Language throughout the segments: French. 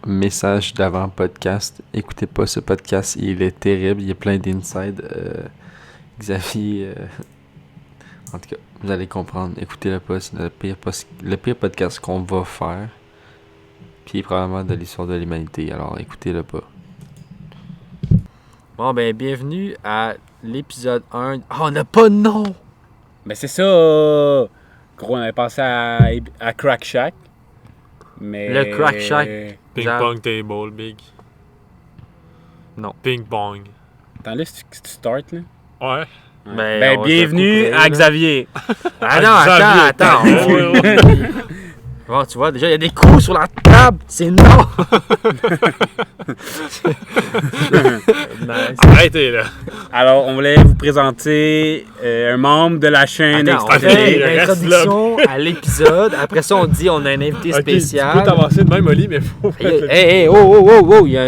Message d'avant podcast. Écoutez pas ce podcast, il est terrible, il y a plein d'inside. Xavier, en tout cas, vous allez comprendre. Écoutez-le pas, c'est le pire podcast qu'on va faire. Puis probablement de l'histoire de l'humanité, alors écoutez-le pas. Bon, ben, bienvenue à l'épisode 1. Ah, on n'a pas de nom! Ben c'est ça! Gros, on avait pensé à Crack Shack. Mais... Le Crack Shack. Ping pong table, big. Non. Ping pong. Attends là, si tu starts là. Ouais. Ben on bienvenue te à Xavier! Ah non, attends! Bon, tu vois, déjà, il y a des coups sur la table! C'est non! Nice. Arrêtez là. Alors, on voulait vous présenter un membre de la chaîne Attends, on Extra fait TV. reste l'introduction à l'épisode. Après ça, on dit on a un invité Ok, spécial. tu peux t'avancer de même, Oli, mais faut Hey, mettre le- hey, oh! Il y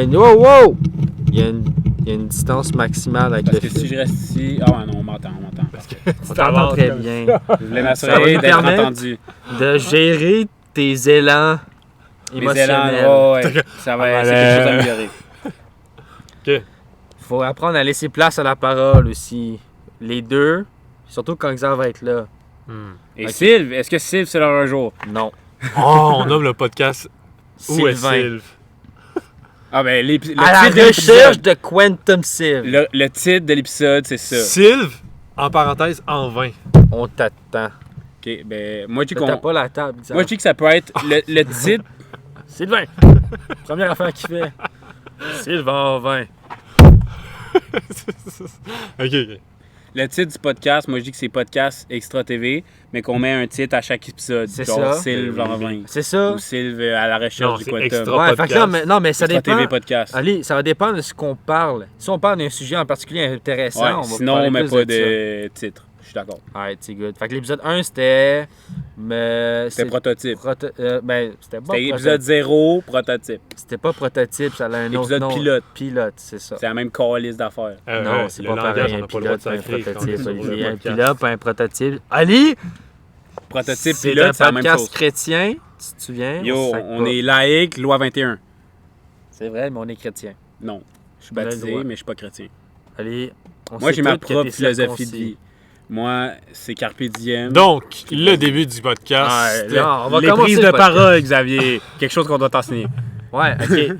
a une distance maximale avec Parce le que si fil. je reste ici... Ah ouais, non, on m'entend. On t'entend très bien. Je voulais Ça va m'assurer nous d'être permettre entendu. De gérer tes élans Mes émotionnels. élans, ouais. Ça va, c'est quelque chose à améliorer. Faut apprendre à laisser place à la parole aussi. Les deux, surtout quand Xav va être là. Et Ok. Sylve, est-ce que Sylve c'est leur un jour? Non. Oh, on nomme le podcast Où est Sylvain. Sylve? Ah ben, le À la titre de recherche l'épisode- de Quantum Sylve. le titre de l'épisode, c'est ça. Sylve, en parenthèse, en vain. On t'attend. Ok, ben, moi, je dis T'as pas la table, Xav. moi, je dis que ça peut être le titre. Sylvain. Première affaire qu'il fait. Sylvain 20. Ok. Le titre du podcast, moi je dis que c'est Podcast Extra TV, mais qu'on met un titre à chaque épisode. C'est genre ça. Sylve en vain. C'est ça. Ou Sylve à la Non, recherche du c'est Quantum. extra. Ouais, fait que podcast. là, non, mais ça Extra dépend. TV Podcast. Allez, ça va dépendre de ce qu'on parle. Si on parle d'un sujet en particulier intéressant, Ouais, on va sinon, parler on met plus pas de ça. de titre. Je suis d'accord. Alright, c'est good. Fait que l'épisode 1, c'était... C'était prototype. C'était pas C'était épisode 0, prototype. C'était pas prototype, ça a un autre Épisode nom. pilote. Pilote, c'est ça. C'est la même calice d'affaires. Non, c'est le pas langage, pareil, on un n'a pas le droit de pilote, pas un sacrer quand prototype, on est sur le Olivier. Un podcast. pilote, pas un prototype. Ali! Prototype, C'est un pilote, c'est la même podcast chose. chrétien, si tu te souviens. Yo, sac on pas. est laïque, loi 21. C'est vrai, mais on est chrétien. Non, je suis On a le baptisé, droit. mais je suis pas chrétien. Allez, on Moi, sait j'ai ma tous que propre t'es philosophie de circoncis. vie. Moi, c'est Carpe Diem. Donc, le début du podcast. Ouais, c'était- là, on va Les commencer prises le de podcast. parole, Xavier. Quelque chose qu'on doit t'enseigner. Ouais, ok.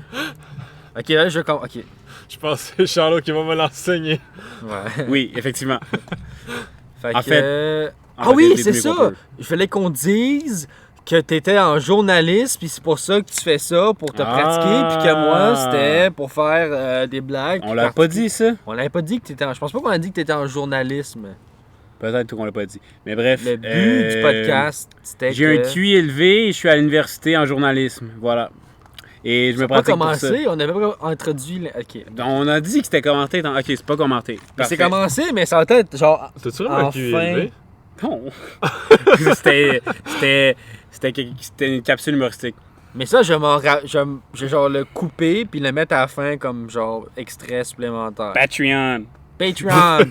Ok, là, je commence. Ok. Je pense que c'est Charlot qui va me l'enseigner. Ouais. Oui, effectivement. Fait En que, fait, ah oui, c'est ça! Il fallait qu'on dise que t'étais en journaliste, puis c'est pour ça que tu fais ça, pour te pratiquer, puis que moi, c'était pour faire des blagues. On l'a pas dit, ça? On l'avait pas dit que t'étais en... Je pense pas qu'on a dit que t'étais en journalisme. Peut-être qu'on l'a pas dit. Mais bref. Le but du podcast, c'était J'ai un QI élevé et je suis à l'université en journalisme. Voilà. Et je me pas pratique pour ça. commencé, on avait pas introduit... Ok. On a dit que c'était commenté. Ok, c'est pas commenté. C'est Parfait. commencé, mais ça va être genre... T'as-tu vraiment un QI Enfin. élevé? Non. C'était une capsule humoristique. Mais ça, je vais genre le couper, puis le mettre à la fin comme genre extrait supplémentaire. Patreon. Patreon!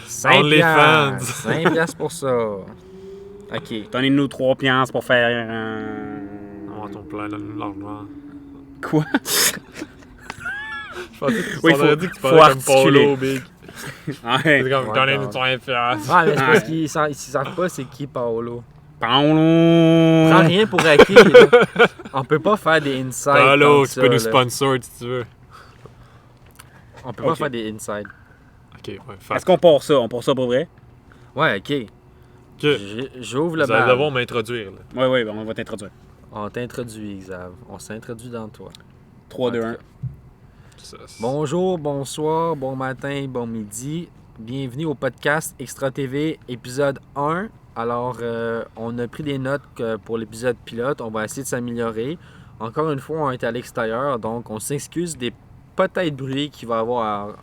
5 OnlyFans. 5 piastres pour ça. Ok. Donnez-nous 3 piastres pour faire. On ton plein de l'argent. Quoi? Je pensais que tu Oui, t'en aurais faut- dit que tu faut parlais comme articuler. Polo, big. Ouais. C'est comme, Ouais, donnez-nous non. 3 piastres. Ah, mais c'est parce Ouais. qu'ils savent pas c'est qui Paolo. Paolo. Prends rien pour acquis. Là. On peut pas faire des insides. Polo, comme tu ça, peux nous là. sponsor si tu veux. On peut pas Ok. faire des insides. Ok, ouais, fuck. Est-ce qu'on part ça? On part ça pour vrai? Ouais, ok. Que J'ouvre le vous allez bal. devoir m'introduire. là. Oui, on va t'introduire. On t'introduit, Xav. On s'introduit dans toi. 3, 2, 1. Ça, c'est- Bonjour, bonsoir, bon matin, bon midi. Bienvenue au podcast Extra TV, épisode 1. Alors, on a pris des notes pour l'épisode pilote. On va essayer de s'améliorer. Encore une fois, on est à l'extérieur, donc on s'excuse des peut-être bruits qu'il va y avoir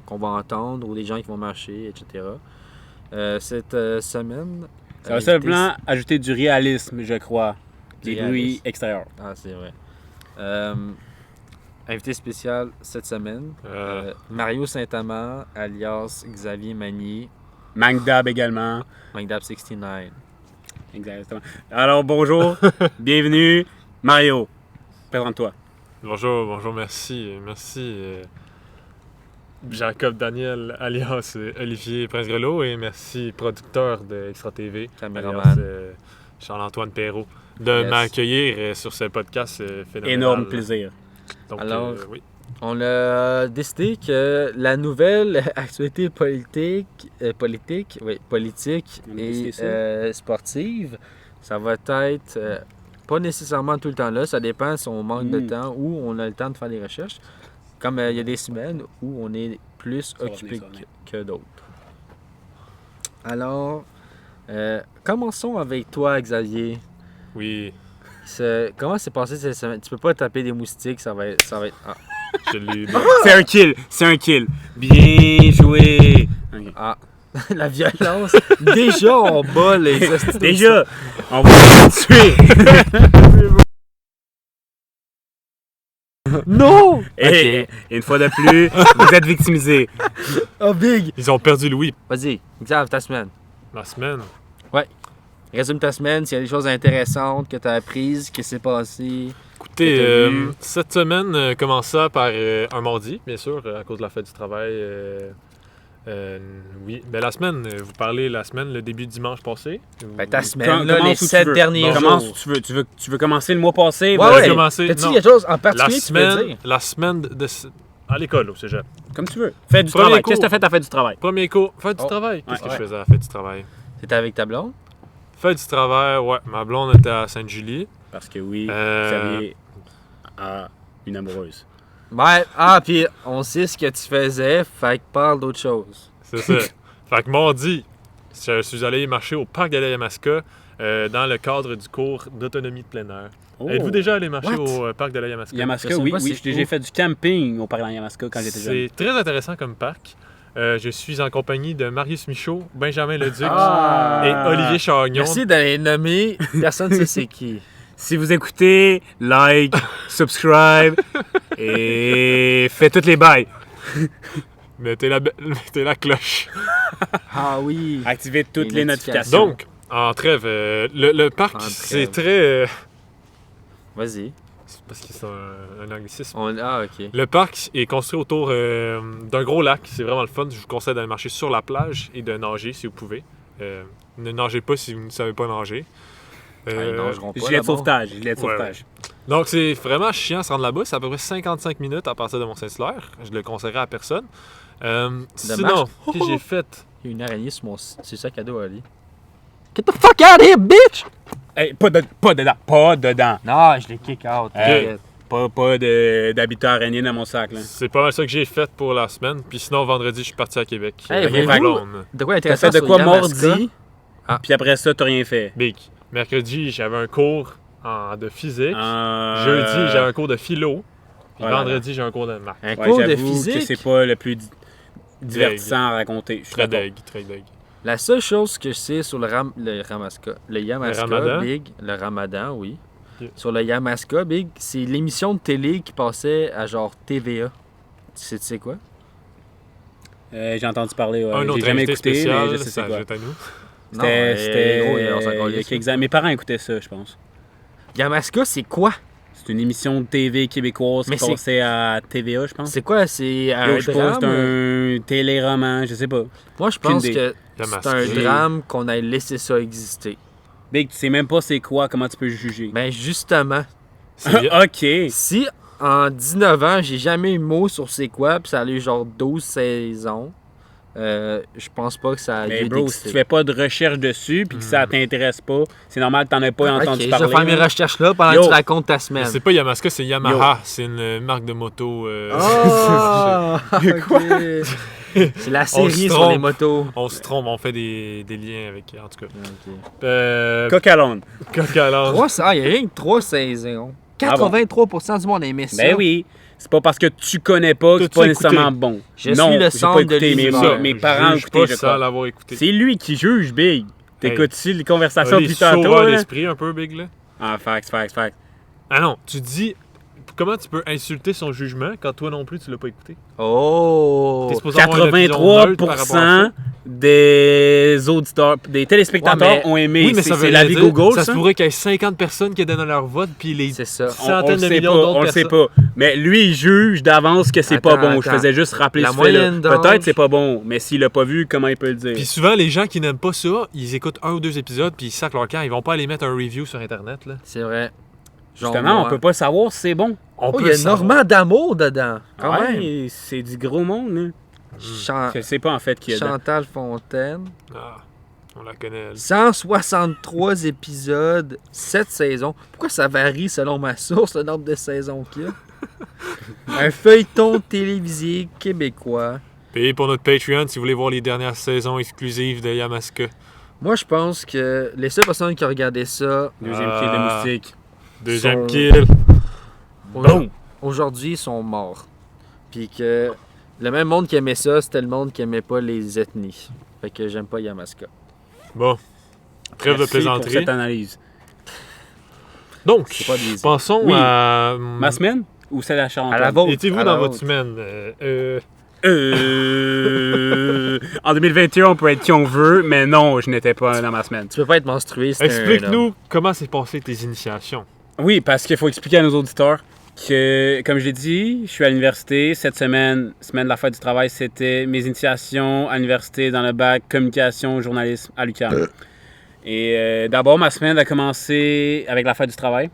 qu'on va entendre ou des gens qui vont marcher, etc. Cette semaine... Ça va simplement ajouter du réalisme, je crois. Des Réalisme. bruits extérieurs. Ah, c'est vrai. Invité spécial cette semaine, Mario Saint-Amand, alias Xavier Magnier, Mangdab également. Mangdab69. Exactement. Alors, bonjour. Bienvenue. Mario. Présente-toi. Bonjour, merci. Jacob Daniel, alias Olivier Prince-Grelot, et merci, producteur de Extra TV, Caméraman. alias Charles-Antoine Perrault, de Yes. m'accueillir sur ce podcast phénoménal. Énorme plaisir. Donc, Alors, oui. On a décidé que la nouvelle actualité politique On a décidé et ça. sportive, ça va être pas nécessairement tout le temps là. Ça dépend si on manque de temps ou on a le temps de faire des recherches. Comme il y a des semaines où on est plus va occupé venir, ça, que d'autres. Alors, commençons avec toi, Xavier. Oui, Comment s'est passé cette semaine? Tu peux pas taper des moustiques, ça va être... Ah. je l'ai eu. C'est un kill. Bien joué. Ok. Ah, la violence. Déjà, on bat les hosties. Déjà, on va se tuer. Non! Et une fois de plus, vous êtes victimisés. Oh, big! Ils ont perdu Louis Vas-y, Xav, ta semaine. la semaine. Résume ta semaine, s'il y a des choses intéressantes que tu as apprises, qui s'est passé. Écoutez, Que t'as vu. cette semaine commença par un mardi, bien sûr, à cause de la fête du travail. Oui, mais la semaine, vous parlez la semaine, le début de dimanche passé. Ben, ta Vous- semaine, là, Commence les où tu 7 veux. derniers Bon, jours. Commence où tu veux commencer le mois passé? Ouais, Vas-y. ouais. commencer- T'as-tu non. quelque chose en La particulier que tu peux semaine, dire? la semaine à l'école, au cégep. Comme tu veux. Fais du Premier travail. cours. Qu'est-ce que t'as fait à fête du travail? Premier cours, fête du Oh. travail. Qu'est-ce que Ouais. je faisais à la fête du travail? T'étais avec ta blonde? Fête du travail, ouais. Ma blonde était à Sainte-Julie. Parce que oui, Euh, Xavier a une amoureuse. Ouais, ah, puis on sait ce que tu faisais, fait que parle d'autre chose. C'est ça. Fait que mardi, je suis allé marcher au parc de la Yamaska dans le cadre du cours d'autonomie de plein air. Oh. Êtes-vous déjà allé marcher What? au parc de la Yamaska? Je Yamaska, sais oui, pas oui. c'est J'ai où. fait du camping au parc de la Yamaska quand j'étais jeune. C'est très intéressant comme parc. Je suis en compagnie de Marius Michaud, Benjamin Leduc Ah. et Olivier Chagnon. Merci de les nommer, personne ne sait c'est qui. Si vous écoutez, like, subscribe et faites toutes les bails. Mettez la cloche. Ah oui. Activez toutes Les les notifications. notifications. Donc, en trêve, le parc, En c'est trêve. très... Vas-y. c'est parce que c'est un anglicisme. Ah, ok. Le parc est construit autour d'un gros lac. C'est vraiment le fun. Je vous conseille d'aller marcher sur la plage et de nager si vous pouvez. Ne nagez pas si vous ne savez pas nager. Ah, ils nageront pas Gilet de là-bas. sauvetage, gilet de Ouais, sauvetage. Donc, c'est vraiment chiant à se rendre là-bas. C'est à peu près 55 minutes à partir de Mont-Saint-Hilaire. Je le conseillerais à personne. Sinon, qu'est-ce que j'ai fait? Il y a une araignée sur mon sac à dos, Ali. Get the fuck out of here, bitch! Hey, pas dedans. Non, je l'ai kick out. Hey. Pas d'habitat araignée dans mon sac, là. C'est pas mal ça que j'ai fait pour la semaine. Puis sinon, vendredi, je suis parti à Québec. Hey, avec voulez-vous- ma blonde. De quoi T'as intéressant fait de sur quoi Yamaska? mardi, puis après ça, t'as rien fait. Big. Mercredi, j'avais un cours de physique. Euh, Jeudi, j'ai un cours de philo. Puis voilà. vendredi, j'ai un cours de maths. Un Ouais, cours de j'avoue que physique? c'est pas le plus divertissant à raconter. Je suis Très d'accord. deg, très deg. La seule chose que je sais sur le Yamaska, Ramadan? Big, le Ramadan, oui. Yeah. Sur le Yamaska, Big, c'est l'émission de télé qui passait à genre TVA. Tu sais quoi? J'ai entendu parler, ouais. Un J'ai autre jamais invité écouté, spécial, mais je sais ça c'est quoi. ajoute à nous. C'était gros, on s'en il y a calisse. quelques années. Mes parents écoutaient ça, je pense. Yamaska, c'est quoi? C'est une émission de TV québécoise Mais qui passait à TVA, je pense. C'est quoi? C'est un Yo, je pense drame? que c'est un téléroman, je sais pas. Moi, je pense idée. que Yamaska. c'est un drame qu'on ait laissé ça exister. Big, tu sais même pas c'est quoi, comment tu peux juger. Ben justement, C'est- Ok. si en 19 ans, j'ai jamais eu mot sur c'est quoi, puis ça a eu genre 12 saisons, je pense pas que ça a Mais dû bro, si exister. tu fais pas de recherche dessus puis que ça t'intéresse pas, c'est normal que t'en aies pas Ok, entendu je parler. vais faire mes là. recherches là pendant Yo. que tu racontes ta Mais semaine. c'est pas Yamaska, c'est Yamaha. C'est une marque de moto. Ah, Quoi? ok. C'est la On se série sur trompe. les motos. On se trompe, on fait des liens avec. En tout cas. Ok. Coq à l'âne. Coq à l'âne. Il y a rien que 3 saisons. 83% du monde aimait ça. Ben oui. C'est pas parce que tu connais pas que c'est T'as-tu pas nécessairement écouté? bon. Je non, suis le j'ai centre pas de écouté, mais l'univers. mes parents Juge écoutaient, pas je sans crois. l'avoir écouté. C'est lui qui juge, Big. T'écoutes-tu les conversations Les depuis tantôt, sauveurs là? d'esprit un peu, Big, là. Ah, facts. Ah non, tu dis... Comment tu peux insulter son jugement quand toi non plus tu l'as pas écouté? Oh! T'es supposé avoir une opinion neutre par rapport à 83% ça. des auditeurs, des téléspectateurs Ouais, mais- ont aimé. Oui, mais ça veut c'est rien l'avis dire. Google, Ça ça? se pourrait qu'il y ait 50 personnes qui donnent leur vote, puis les C'est ça. centaines de le sait millions pas, d'autres on le sait personnes. pas. Mais lui, il juge d'avance que c'est pas Attends, bon. Je attends. faisais juste rappeler La ce fait-là. moyenne d'âge- Peut-être c'est pas bon, mais s'il l'a pas vu, comment il peut le dire? Puis souvent, les gens qui n'aiment pas ça, ils écoutent 1 ou 2 épisodes, puis ils sacent leur camp. Ils vont pas aller mettre un review sur Internet. Là. C'est vrai. Genre Justement, moi. on peut pas savoir si c'est bon. On Oh, il y a Normand d'Amour dedans. Quand même. Ouais, c'est du gros monde. Là. Je sais pas en fait qui est dedans. Chantal Fontaine. Ah, on la connaît, elle. 163 épisodes, 7 saisons. Pourquoi ça varie selon ma source, le nombre de saisons qu'il y a? Un feuilleton télévisé québécois. Payez pour notre Patreon si vous voulez voir les dernières saisons exclusives de Yamaska. Moi, je pense que les seules personnes qui ont regardé ça Deuxième pied de moustique. Deuxième Son- kill. Boum! aujourd'hui sont morts. Puis que le même monde qui aimait ça, c'était le monde qui aimait pas les ethnies. Fait que j'aime pas Yamaska. Bon. Trêve de Merci pour plaisanterie. cette analyse. Donc, C'est pas des... pensons Oui. à... Ma semaine ou celle à Charles À la vôtre. Étiez-vous à la dans votre vôtre. semaine? En 2021, on peut être qui on veut, mais non, je n'étais pas dans ma semaine. Tu peux pas être menstrué, c'est un homme. Explique-nous comment s'est passé tes initiations. Oui, parce qu'il faut expliquer à nos auditeurs que, comme je l'ai dit, je suis à l'université. Cette semaine de la fête du travail, c'était mes initiations à l'université dans le bac communication, journalisme à l'UQAM. Et d'abord, ma semaine a commencé avec la fête du travail.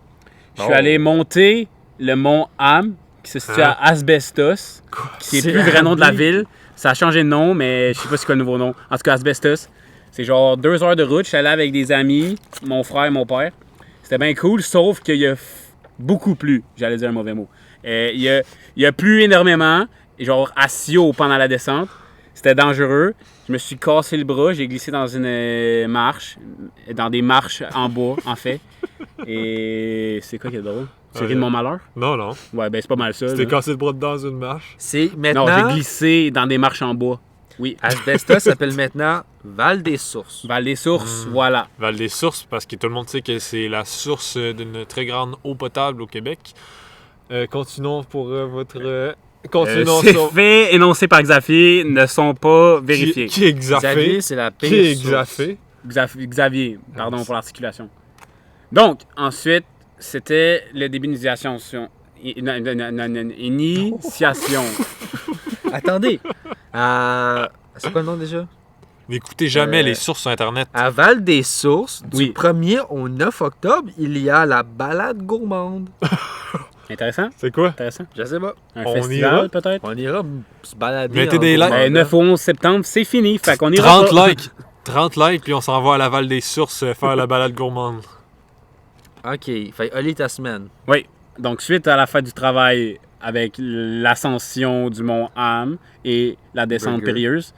Je suis Oh. allé monter le mont Ham, qui se situe à Asbestos, qui est C'est plus le vrai nom de la Hamé? ville. Ça a changé de nom, mais je sais pas c'est quoi le nouveau nom. En tout cas, Asbestos. C'est genre 2 heures de route. Je suis allé avec des amis, mon frère et mon père. C'était bien cool, sauf qu'il y a beaucoup plu. J'allais dire un mauvais mot. Il y a plu énormément, genre à Sio pendant la descente. C'était dangereux. Je me suis cassé le bras, j'ai glissé dans une marche, dans des marches en bois, en fait. Et c'est quoi qui est drôle? Tu ris de mon malheur? Non, non. Ouais, ben c'est pas mal ça. Tu t'es là. cassé le bras dans une marche. C'est Non, maintenant... j'ai glissé dans des marches en bois. Oui. Asbestos s'appelle maintenant Val-des-Sources. Val-des-Sources, voilà. Val des Sources, parce que tout le monde sait que c'est la source d'une très grande eau potable au Québec. Continuons pour votre... continuons Ces sur... faits énoncés par Xavier ne sont pas vérifiés. Qui est Xavier, Xafé? c'est la Qui pire est source. Xafé? Xavier, pardon pour l'articulation. Donc, ensuite, c'était le début d'initiation. Initiation. Attendez. C'est quoi le nom déjà? N'écoutez jamais Euh, les sources sur Internet. À Val-des-Sources, du Oui. 1er au 9 octobre, il y a la balade gourmande. Intéressant, C'est quoi? intéressant. Je sais pas. Un On festival, ira? peut-être? On ira se balader. Mettez en des likes. gourmand. Ben, 9 au 11 septembre, c'est fini. Fait qu'on ira 30 pas. likes. 30 likes, puis on s'en va à la Val des Sources faire la balade gourmande. OK. Fait Oli ta semaine. Oui. Donc, suite à la fête du travail avec l'ascension du mont Ham et la descente Burger. périlleuse.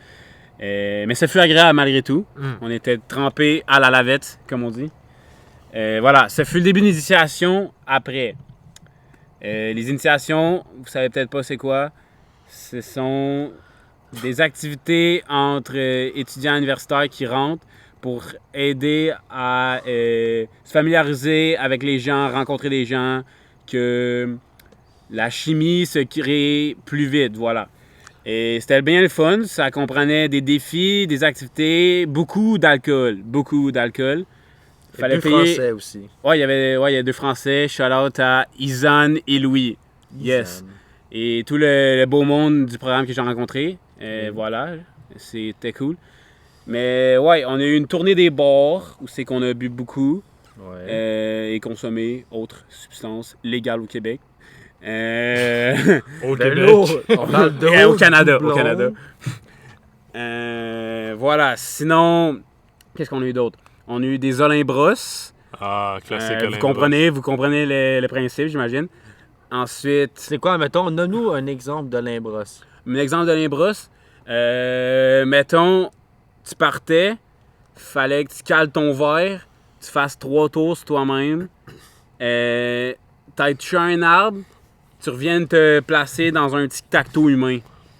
Mais ce fut agréable malgré tout. Mm. On était trempés à la lavette, comme on dit. Voilà, ce fut le début d'initiation après. Les initiations, vous savez peut-être pas c'est quoi. Ce sont des activités entre étudiants universitaires qui rentrent pour aider à se familiariser avec les gens, rencontrer des gens, que la chimie se crée plus vite, voilà. Et c'était bien le fun, ça comprenait des défis, des activités, beaucoup d'alcool. Fallait français aussi. Ouais, il y a 2 Français. Shout out à Isan et Louis. Yes. Isan. Et tout le beau monde du programme que j'ai rencontré. Voilà, c'était cool. Mais ouais, on a eu une tournée des bars où c'est qu'on a bu beaucoup Ouais. et consommé autres substances légales au Québec. Au De Québec. l'eau. On parle d'eau. Au Canada, du au blond. Canada. Voilà, sinon, qu'est-ce qu'on a eu d'autre? On a eu des Olymbros. Ah, classique. Vous comprenez le principe, j'imagine. Ensuite, C'est quoi, mettons, donne-nous un exemple de l'imbrosse. un exemple d'Olymbros. Mettons, tu partais, fallait que tu cales ton verre, tu fasses 3 tours sur toi-même. T'as touché un arbre, tu reviens te placer dans un tic-tac-toe humain.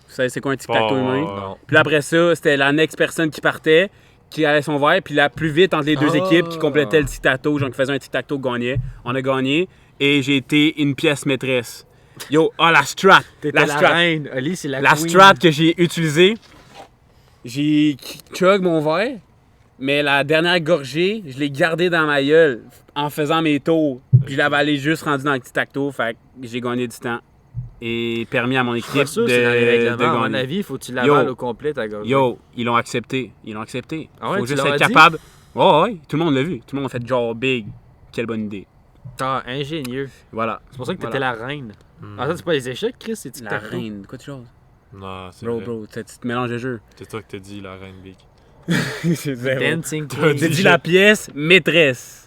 Vous savez, c'est quoi un tic-tac-toe humain? Non. Puis après ça, c'était la next personne qui partait, qui allait son verre, puis la plus vite entre les deux Ah. équipes qui complétaient le tic-tac-toe, genre qui faisait un tic-tac-toe gagnait. On a gagné et j'ai été une pièce maîtresse. Yo, la strat! T'étais la reine. Oli, c'est la La queen. strat que j'ai utilisée, J'ai chug mon verre, mais la dernière gorgée, je l'ai gardée dans ma gueule en faisant mes tours. Puis je l'avais allé juste rendu dans le petit tacto, fait que j'ai gagné du temps. Et permis à mon Je suis équipe pas sûr que c'est dans les règlements. À mon gagner. avis, il faut que tu l'avales Yo. au complet, ta gorgée. Yo, ils l'ont accepté. Ils l'ont accepté. Ah ouais, Faut tu juste leur être as dit? capable. Ouais, tout le monde l'a vu. Tout le monde a fait genre big. Quelle bonne idée. Ah, ingénieux. Voilà. C'est pour ça que t'étais la reine. Ah, ça, c'est pas les échecs, Chris, c'est La tic-tac-toe. reine. Quoi de chose? Non, c'est Bro, vrai. tu te mélanges de jeux. C'est toi que t'as dit, la reine Big. C'est zéro. Dancing T'as Queen. J'ai dit dit la pièce maîtresse.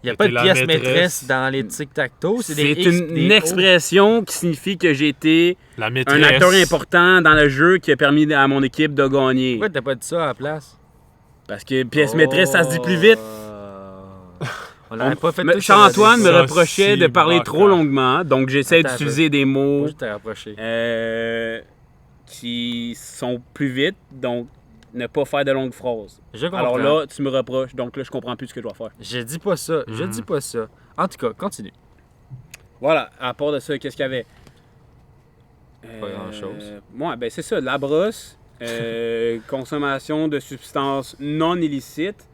Il n'y a Mais pas t'es de la pièce maîtresse. maîtresse dans les tic-tac-toe. C'est des C'est X, une des O. expression qui signifie que j'ai été La maîtresse. un acteur important dans le jeu qui a permis à mon équipe de gagner. Pourquoi t'as pas dit ça à la place? Parce que pièce maîtresse, ça se dit plus vite. On l'avait pas fait tout Charles-Antoine me Ça, reprochait si, de parler trop bâtard. longuement, donc j'essaie Attends un d'utiliser des mots Je t'ai rapproché. qui sont plus vite, donc ne pas faire de longues phrases. Je comprends. Alors là, tu me reproches, donc là, je comprends plus ce que je dois faire. Je dis pas ça. Je dis pas ça. En tout cas, continue. Voilà, à part de ça, qu'est-ce qu'il y avait? Pas grand-chose. Ouais, ben c'est ça, de la brosse, consommation de substances non illicites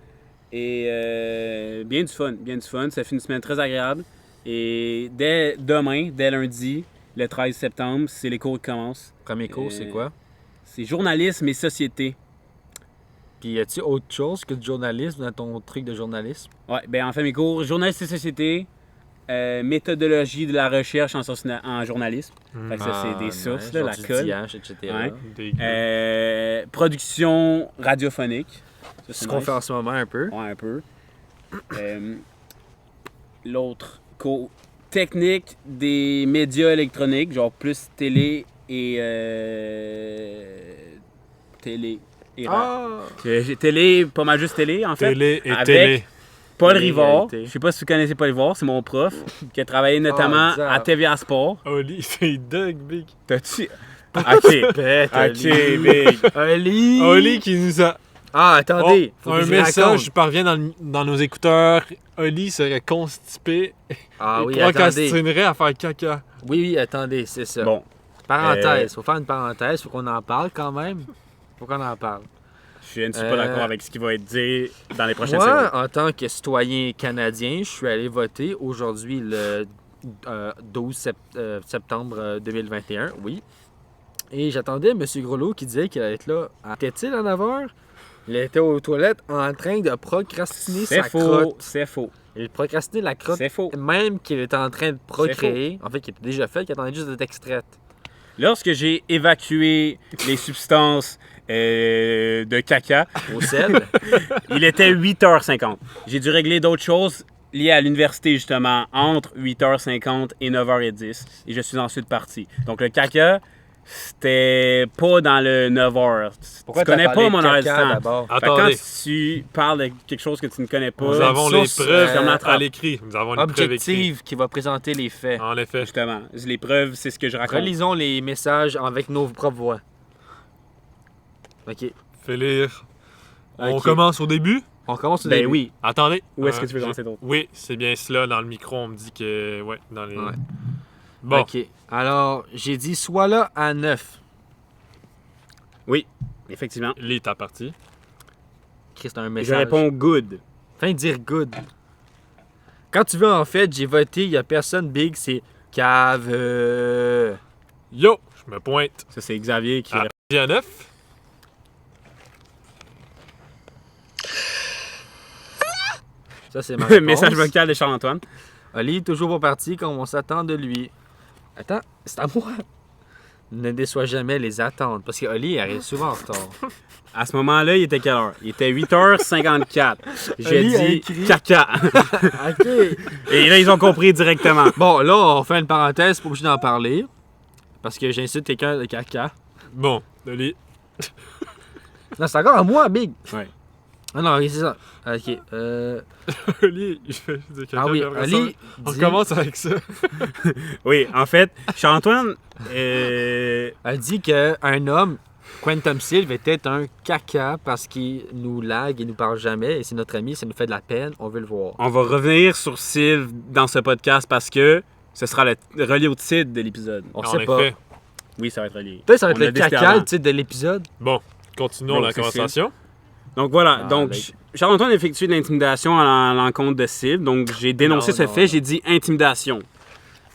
et bien du fun. Ça fait une semaine très agréable. Et dès demain, dès lundi, le 13 septembre, c'est les cours qui commencent. Premier cours, c'est quoi? C'est journalisme et société. Puis y a-tu autre chose que du journalisme dans ton truc de journalisme? Ouais, ben en fait, mes cours, journalisme et société, méthodologie de la recherche en journalisme. Fait que ça, c'est des sources, là, la colle. etc. Ouais. Des- Production radiophonique. Ça, C'est c'est ce qu'on nice. fait en ce moment un peu. Ouais, un peu. L'autre, technique des médias électroniques, genre plus télé et télé et rap. J'ai télé, pas mal juste télé en fait. Télé et avec télé. Paul Télé, Rivard. réalité. Je sais pas si vous connaissez Paul Rivard, c'est mon prof qui a travaillé notamment bizarre. à TVA Sport. Oli, c'est Doug Big. T'as-tu OK. Bête, OK, big. Oli! Oli qui nous a. Ah, attendez. Faut que un je message raconte. parvient dans nos écouteurs. Oli serait constipé Ah et oui, attendez. procrastinerait à faire caca. Oui, attendez, c'est ça. Bon, Parenthèse. Faut faire une parenthèse. Faut qu'on en parle quand même. Faut qu'on en parle. je ne suis pas d'accord avec ce qui va être dit dans les prochaines Moi, secondes. en tant que citoyen canadien, je suis allé voter aujourd'hui le 12 septembre 2021, oui. Et j'attendais M. Groslo qui disait qu'il allait être là. Était-il à 9h? Il était aux toilettes en train de procrastiner C'est sa faux, crotte. c'est faux, Il procrastinait la crotte, c'est faux. même qu'il était en train de procréer. En fait, qui était déjà fait, qui attendait juste d'être extraite. Lorsque j'ai évacué les substances de caca, Au sel. il était 8h50. J'ai dû régler d'autres choses liées à l'université, justement, entre 8h50 et 9h10. Et je suis ensuite parti. Donc, le caca, c'était pas dans le 9h. Pourquoi tu connais t'as parlé pas mon de horaire du caca temps. d'abord? Fait que quand Attendez, tu parles de quelque chose que tu ne connais pas, nous avons les source, preuves comme la trappe. à l'écrit. Nous avons les preuves écrites. Objective qui va présenter les faits. En effet. justement, les preuves, c'est ce que je raconte. Relisons les messages avec nos propres voix. OK. Fais lire. On Ok. commence au début. On commence au Ben début. oui. Attendez. Où est-ce que tu veux je- commencer d'autre? Oui, c'est bien cela. Dans le micro, on me dit que. Ouais, dans les. Ouais. Bon. OK. Alors, j'ai dit sois là à 9. Oui, effectivement. Lis ta partie. Chris, c'est un Je message. réponds good. Fin de dire good. Quand tu veux, en fait, j'ai voté, il n'y a personne big, c'est cave. Yo, je me pointe. Ça, c'est Xavier qui Ah. J'ai un 9. Ça, c'est ma réponse. Message vocal de Charles-Antoine. Ali, toujours pas parti comme on s'attend de lui. Attends, c'est à moi. Ne déçois jamais les attentes, parce que Oli arrive souvent en retard. À ce moment-là, il était quelle heure? Il était 8h54. J'ai Ali a dit écrit- caca. OK. Et là, ils ont compris directement. Bon, là, on fait une parenthèse, pas obligé d'en parler. Parce que j'insulte quelqu'un de caca. Bon, Oli. Non, c'est encore à moi, Big. Ouais. Ah non, c'est ça. OK. Oli, il fait des caca. Ah oui, puis après Ali ça, on dit- commence avec ça. Oui, en fait, Charles-Antoine, a dit qu'un homme, Quantum Silve, était un caca parce qu'il nous lag et nous parle jamais. Et c'est notre ami, ça nous fait de la peine, on veut le voir. on va revenir sur Sylve dans ce podcast parce que ce sera relié au titre de l'épisode. On En sait pas. effet. Oui, ça va être relié. Peut-être ça va être On l'a le décidé caca, avant. le titre de l'épisode. Bon, continuons Bro, la c'est conversation. Donc voilà, Ah, donc like- Charles-Antoine a effectué de l'intimidation à l'encontre de cible, donc j'ai dénoncé Non, ce non, fait, non. j'ai dit intimidation.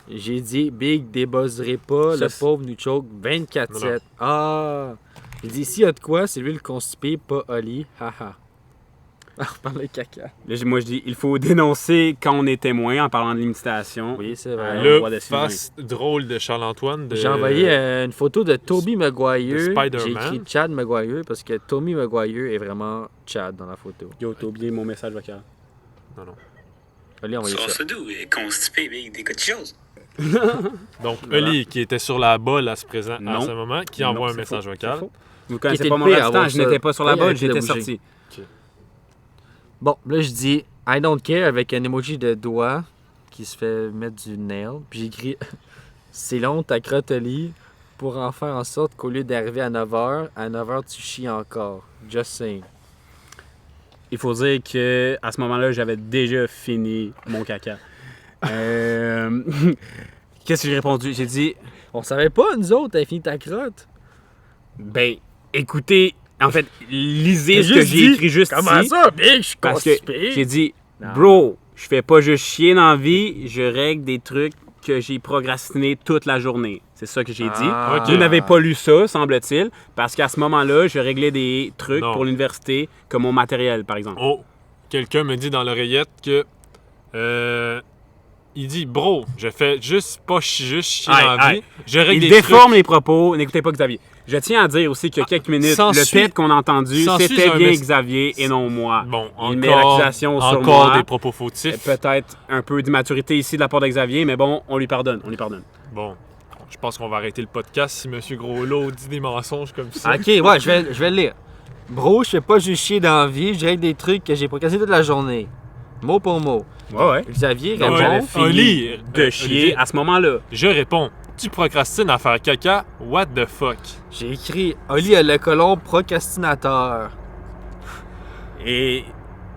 J'ai dit, Big, débuzzerait pas, Ça, le c'est- pauvre nous choke 24-7. Ah! J'ai dit, s'il y a de quoi, c'est lui le constipé, pas Oli. Haha. On parle de caca. Là, moi je dis, il faut dénoncer quand on est témoin en parlant de limitation. Oui, c'est vrai. Le roi Le de Sylvain. face drôle de Charles-Antoine. J'ai envoyé une photo de Tobey Maguire. de J'ai Spider-Man. écrit Chad Maguire parce que Tobey Maguire est vraiment Chad dans la photo. Yo, t'as oublié mon message vocal. Non, non. Allez, envoyer ça. Doux est constipé, Big, des quelque chose. Donc, Voilà. Oli, qui était sur la balle à ce Non. moment, qui Non, envoie un c'est message faux, vocal. c'est faux. Vous connaissez était pas le mon pire à restant, avoir je ça. n'étais pas sur la Quand il balle, arrête de j'étais bouger. sorti. Bon, là, je dis I don't care avec un emoji de doigt qui se fait mettre du nail. Puis j'écris c'est long ta crotte Oli pour en faire en sorte qu'au lieu d'arriver à 9h, à 9h tu chies encore. Just saying. Il faut dire que à ce moment-là, j'avais déjà fini mon caca. Qu'est-ce que j'ai répondu? J'ai dit, On savait pas, nous autres, t'avais fini ta crotte. ben, écoutez, en fait, lisez T'as ce que juste j'ai dit, écrit juste Comment ici. ça, Big? Je suis Parce que constipé. j'ai dit, Non. bro, je fais pas juste chier dans la vie, je règle des trucs que j'ai procrastiné toute la journée. C'est ça que j'ai dit. Ah. Ok. Vous n'avez pas lu ça, semble-t-il, parce qu'à ce moment-là, je réglais des trucs Non. pour l'université, comme mon matériel, par exemple. Oh, quelqu'un me dit dans l'oreillette que. Il dit, bro, je fais juste pas juste chier Aïe, dans la aïe. vie. Je règle Il des déforme les propos. N'écoutez pas Xavier. Je tiens à dire aussi qu'il y a quelques minutes, s'ensuit- le pet qu'on a entendu, s'ensuit c'était un bien mess- Xavier et non moi. trucs. Bon, Il met l'accusation sur moi. des propos fautifs. Peut-être un peu d'immaturité ici de la part de Xavier, mais bon, on lui pardonne. On lui pardonne. Bon, je pense qu'on va arrêter le podcast si M. Groslot dit des mensonges comme ça. Ok, ouais, je vais le lire. Bro, je fais pas juste chier dans la vie, je règle des trucs que j'ai procrastiné toute la journée. Mot pour mot. Ouais, ouais. Xavier Donc, répond. j'avais fini Oli, de chier à ce moment-là. Je réponds, tu procrastines à faire caca, what the fuck? J'ai écrit Oli a le colon procrastinateur. Et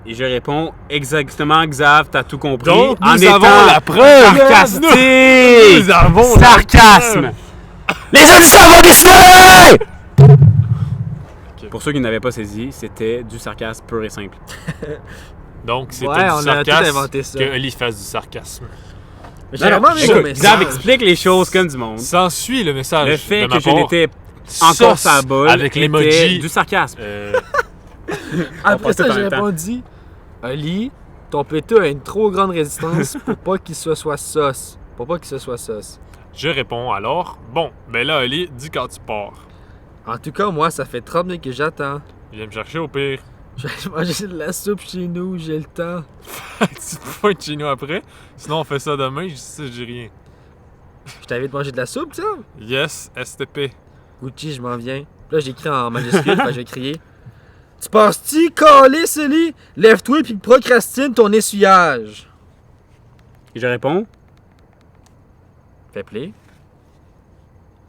je réponds exactement, Xav, t'as tout compris. Donc, en nous étant avons la preuve! sarcastique! Nous avons la Sarcasme! Les auditeurs vont décider! Pour ceux qui n'avaient pas saisi, c'était du sarcasme pur et simple. Donc, c'était Ouais, du on a tout sarcasme inventé ça. que Oli fasse du sarcasme. J'ai vraiment aimé Écoute, ton Xav message. explique les choses comme du monde. S'ensuit le message Le fait de ma que je part. n'étais encore Sauce sa bolle avec était l'emoji. du sarcasme. Après On ça, passe j'ai tout en même répondu Oli, ton péteux a une trop grande résistance pour pas qu'il se soit sauce. Pour pas qu'il se soit sauce. Je réponds alors, bon, ben là, Oli, dis quand tu pars. En tout cas, moi, ça fait 30 minutes que j'attends. Viens me chercher au pire. Je vais manger de la soupe chez nous, j'ai le temps. Tu te pointes chez nous après. Sinon, on fait ça demain, je dis ça, je dis rien. Je t'invite à manger de la soupe, tiens. Yes, STP. Gucci, je m'en viens. Là, j'écris en majuscule, fait que je vais crier. Tu penses-tu, calisse, Oli? Lève-toi puis procrastine ton essuyage. Et je réponds, Fais play.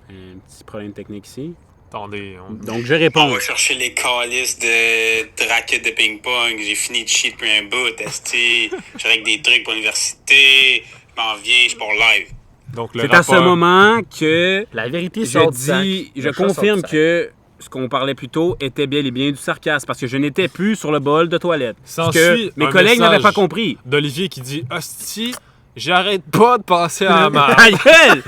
un petit problème technique ici. Attendez, Donc je réponds. On va chercher les calices de raquettes de ping-pong. J'ai fini de chier depuis un bout, esti. Je règle des trucs pour l'université. Je m'en viens, je pars live. Donc, le C'est à ce rapport- moment que La vérité sort du sac. je Le chat sort confirme du sac. que ce qu'on parlait plus tôt était bel et bien du sarcasme parce que je n'étais plus sur le bol de toilette. Ce que S'ensuit mes un collègues n'avaient message pas compris. d'Olivier qui dit hostie, j'arrête pas de penser à la merde. Ta gueule!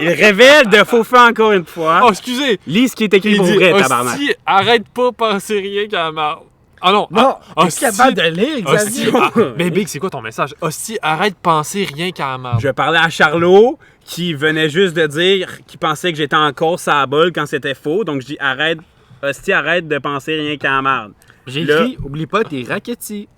Il révèle de faux faits encore une fois. Oh, excusez! Lis ce qui est écrit Il pour dit vrai, tabarnak. hostie, arrête pas de penser rien qu'à la merde. Ah non! Non, ah, t'es capable de lire, hostie, Xavier. mais Big, c'est quoi ton message? Hostie, arrête de penser rien qu'à la merde. Je parlais à Charlot qui venait juste de dire qu'il pensait que j'étais encore sa bol quand c'était faux. Donc je dis arrête, hostie, arrête de penser rien qu'à la merde. J'ai Là- écrit, oublie pas tes raquetis.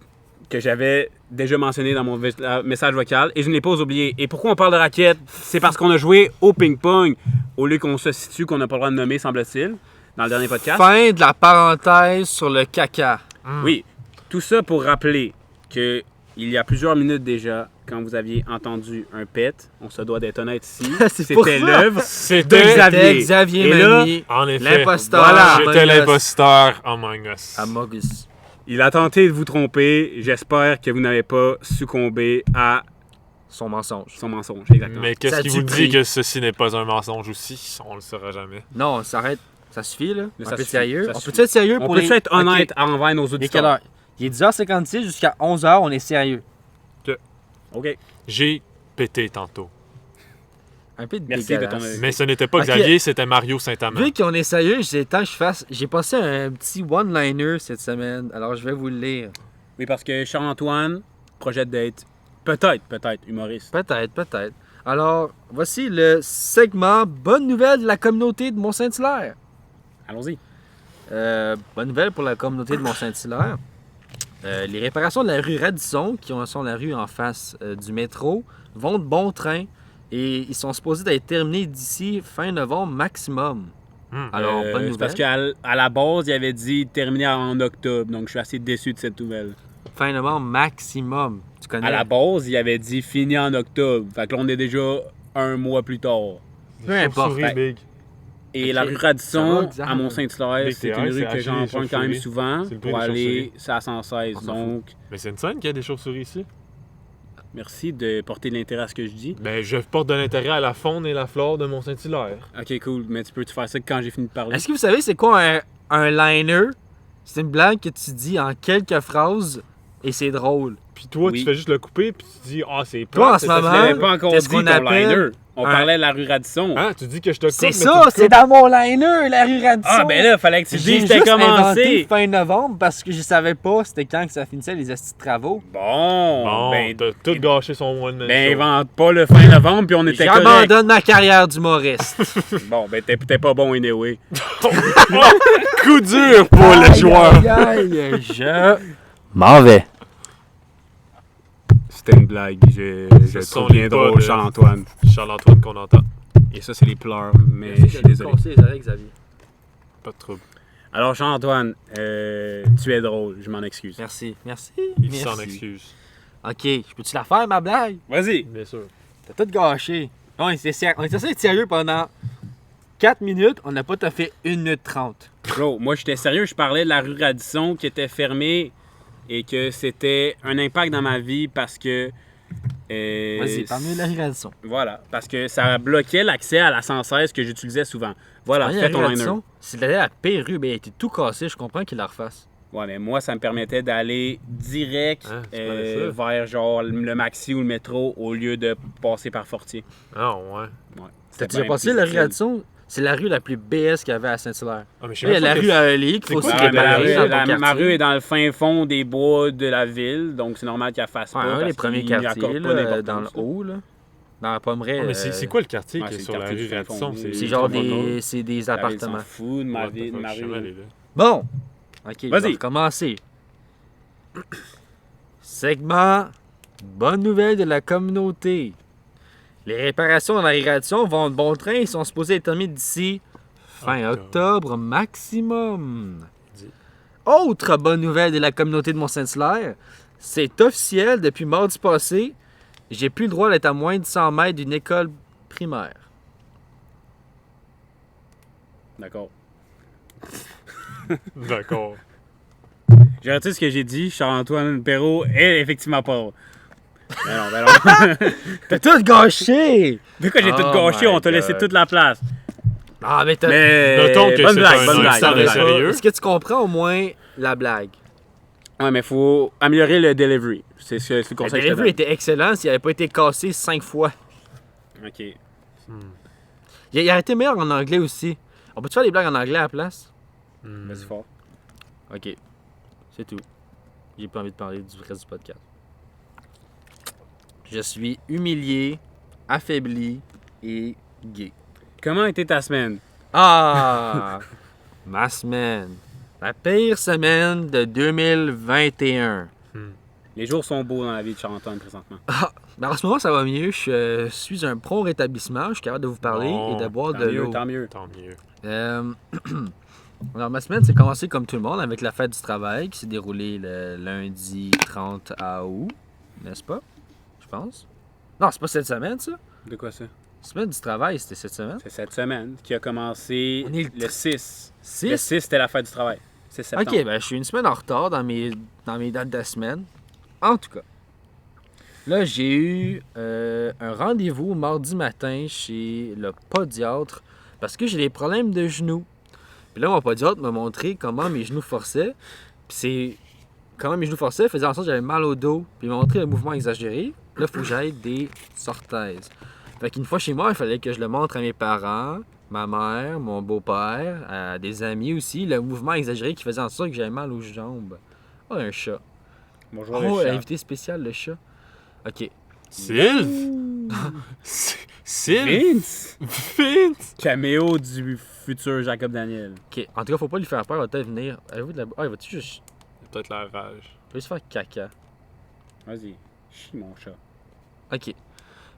Que j'avais déjà mentionné dans mon message vocal et je ne l'ai pas oublié. Et pourquoi on parle de raquettes? C'est parce qu'on a joué au ping-pong au lieu qu'on se situe, qu'on n'a pas le droit de nommer, semble-t-il, dans le dernier podcast. Fin de la parenthèse sur le caca. Oui, tout ça pour rappeler que il y a plusieurs minutes déjà, quand vous aviez entendu un pet, on se doit d'être honnête ici, C'est pour c'était ça. l'œuvre de C'était, Xavier. C'était Xavier Et là, Mani, en effet, l'imposteur. Voilà. Among j'étais Us. l'imposteur Among Us. Among Us. Il a tenté de vous tromper. J'espère que vous n'avez pas succombé à Son mensonge. son mensonge. Exactement. Mais qu'est-ce Ça qui a-tu vous dit pris? que ceci n'est pas un mensonge aussi? On le saura jamais. Non, ça arrête. Ça suffit, là. Mais On ça peut être suffit, sérieux. ça On suffit. peut être sérieux On pour peut les... être honnête Ok. envers nos Il est quelle auditeurs. heure? Il est 10h56 jusqu'à 11h, on est sérieux. OK. J'ai pété tantôt. Un peu Merci de dégueulasse. ton- Mais ce n'était pas Ok. Xavier, c'était Mario Saint-Amand. Vu qu'on est sérieux, j'ai passé un petit one-liner cette semaine, alors je vais vous le lire. Oui, parce que Charles-Antoine projette d'être peut-être humoriste. Peut-être. Alors, voici le segment Bonne nouvelle de la communauté de Mont-Saint-Hilaire. Allons-y. Bonne nouvelle pour la communauté de Mont-Saint-Hilaire. Les réparations de la rue Radisson, qui sont la rue en face du métro, vont de bon train et ils sont supposés d'être terminés d'ici fin novembre maximum. Alors, bonne C'est nouvelle. parce qu'à à la base, il avait dit terminer en octobre, donc je suis assez déçu de cette nouvelle. Fin novembre maximum. Tu connais? À la base, il avait dit fini en octobre. Fait que là, on est déjà un mois plus tard. Peu importe. Chauve-souris, Big. Et Ok. la rue Ça va, Radisson, Xav? à Mont-Saint-Hilaire, Big c'est une TR, rue c'est que acheter des j'emprunte quand même chauves-souris. souvent C'est le prix pour des aller à 116. On s'en Donc, Mais c'est une scène qu'il y a des chauves-souris ici. merci de porter de l'intérêt à ce que je dis. Ben, je porte de l'intérêt à la faune et la flore de Mont-Saint-Hilaire. Ok, cool. Mais tu peux-tu faire ça quand j'ai fini de parler? Est-ce que vous savez c'est quoi un liner? C'est une blague que tu dis en quelques phrases et c'est drôle. Puis toi, Oui. tu fais juste le couper, puis tu dis, ah, c'est Toi, en plate, ce c'est moment, Je l'avais pas encore c'est dit ce ton qu'on appelle liner. On un- parlait de la rue Radisson. Hein? Tu dis que je te coupe, C'est mais ça, tu te c'est coupes. dans mon liner, la rue Radisson. Ah, ben là, fallait que tu J'ai dises que juste c'était inventé commencé. fin novembre parce que je savais pas c'était quand que ça finissait les astis de travaux. Bon, Bon, t'as tout gâché son one-man ben show. invente pas le fin novembre, puis on était correct. J'abandonne ma carrière d'humoriste. Bon, ben t'es pas bon anyway. Coup dur pour le joueur. Je m'en vais. C'était une blague. Je Ce sont trouve bien les pas drôle, de- Charles-Antoine. Charles-Antoine qu'on entend. Et ça, c'est les pleurs, mais je suis désolé. Pas de trouble. Alors, Charles-Antoine, tu es drôle, je m'en excuse. Merci. Il s'en excuse. Ok, je peux-tu la faire ma blague? Vas-y. Bien sûr. T'as tout gâché. On était assez sérieux pendant 4 minutes, on n'a pas fait 1 minute 30. Bro, moi, j'étais sérieux. Je parlais de la rue Radisson qui était fermée et que c'était un impact dans ma vie parce que... Vas-y, parle-nous de la rue Radisson. Voilà, parce que ça bloquait l'accès à la 116 que j'utilisais souvent. Voilà, Parle-nous de fais la ton rue liner. Radisson, c'est la pire rue, ben elle était tout cassée, je comprends qu'il la refasse. Ouais, mais moi, ça me permettait d'aller direct Hein, tu connais ça? vers genre le Maxi ou le métro au lieu de passer par Fortier. Ah, ouais. Ouais. T'as C'était déjà bien passé plus la rue facile. Radisson? C'est la rue la plus BS qu'il y avait à Saint-Hilaire. Ah, mais je sais Là, il y a même la pas rue à Eli qu'il c'est faut quoi se ça? Ouais, mais la réparer rue, dans ton ma quartier. rue est dans le fin fond des bois de la ville, donc c'est normal qu'elle fasse Ouais, pas. un parce des premiers qu'il n'y quartiers, accorde pas là, d'importance, dans le là. haut, là. Dans la Pommeraye. Ah, mais c'est quoi le quartier Ouais, qui est c'est sur le la quartier rue du Radisson? Fond. C'est genre pas drôle. c'est des La ville appartements. s'en fout de ma What the vie, de fuck, ma je suis jamais rue. allé là. Bon. Ok, je Vas-y. vais recommencer. Segment Bonne nouvelle de la communauté. Les réparations dans la rue Radisson vont de bon train. Ils sont supposés être terminés d'ici fin octobre maximum. Autre bonne nouvelle de la communauté de Mont-Saint-Hilaire, c'est officiel depuis mardi passé. J'ai plus le droit d'être à moins de 100 mètres d'une école primaire. D'accord. D'accord. J'ai arrêté ce que j'ai dit. Charles-Antoine Perrault est effectivement pas drôle. Ben non. T'as tout gâché! De quoi j'ai Oh tout gâché? my On t'a laissé God. toute la place. Ah, mais t'as... Mais. Notons que bonne c'est blague, un bonne blague. instant bonne de blague. sérieux. Est-ce que tu comprends au moins la blague? Ouais, mais faut améliorer le delivery. C'est le Le conseil que je te delivery était excellent s'il n'avait pas été cassé 5 fois. donne. Ok. Il aurait été meilleur en anglais aussi. On peut-tu faire des blagues en anglais à la place? Vas-y fort. Ok. C'est tout. J'ai pas envie de parler du reste du podcast. Je suis humilié, affaibli et gay. Comment était ta semaine? Ah! Ma semaine. La pire semaine de 2021. Les jours sont beaux dans la vie de Charles-Antoine présentement. Ben, en ce moment, ça va mieux. Je suis un prompt rétablissement. Je suis capable de vous parler Bon, et de boire Tant de mieux, l'eau. tant mieux. Tant mieux. Alors, ma semaine s'est commencée comme tout le monde avec la fête du travail qui s'est déroulée le lundi 30 août, n'est-ce pas? Je pense. Non, c'est pas cette semaine, ça. De quoi ça? La semaine du travail, c'était cette semaine. C'est cette semaine qui a commencé On est le 6. Le 6? 6, c'était la fête du travail. C'est septembre. Ok, ben je suis une semaine en retard dans mes dates de semaine. En tout cas. Là, j'ai eu un rendez-vous mardi matin chez le podiatre parce que j'ai des problèmes de genoux. Puis là, mon podiatre m'a montré comment mes genoux forçaient. Puis c'est... Comment mes genoux forçaient faisait en sorte que j'avais mal au dos. Puis il m'a montré le mouvement exagéré. Là, il faut que j'aille des orthèses. Fait qu'une fois chez moi, il fallait que je le montre à mes parents, ma mère, mon beau-père, à des amis aussi. Le mouvement exagéré qui faisait en sorte que j'avais mal aux jambes. Oh, un chat. Bonjour, Oh, le chat. invité spécial, le chat. OK. Sylve! Sylve! Vince! Vince! Caméo du futur Jacob Daniel. OK. En tout cas, faut pas lui faire peur, il va peut-être venir. Avez-vous de la... Ah, il va-tu juste... Peut-être la rage. Il va se faire caca. Vas-y, chie mon chat. OK.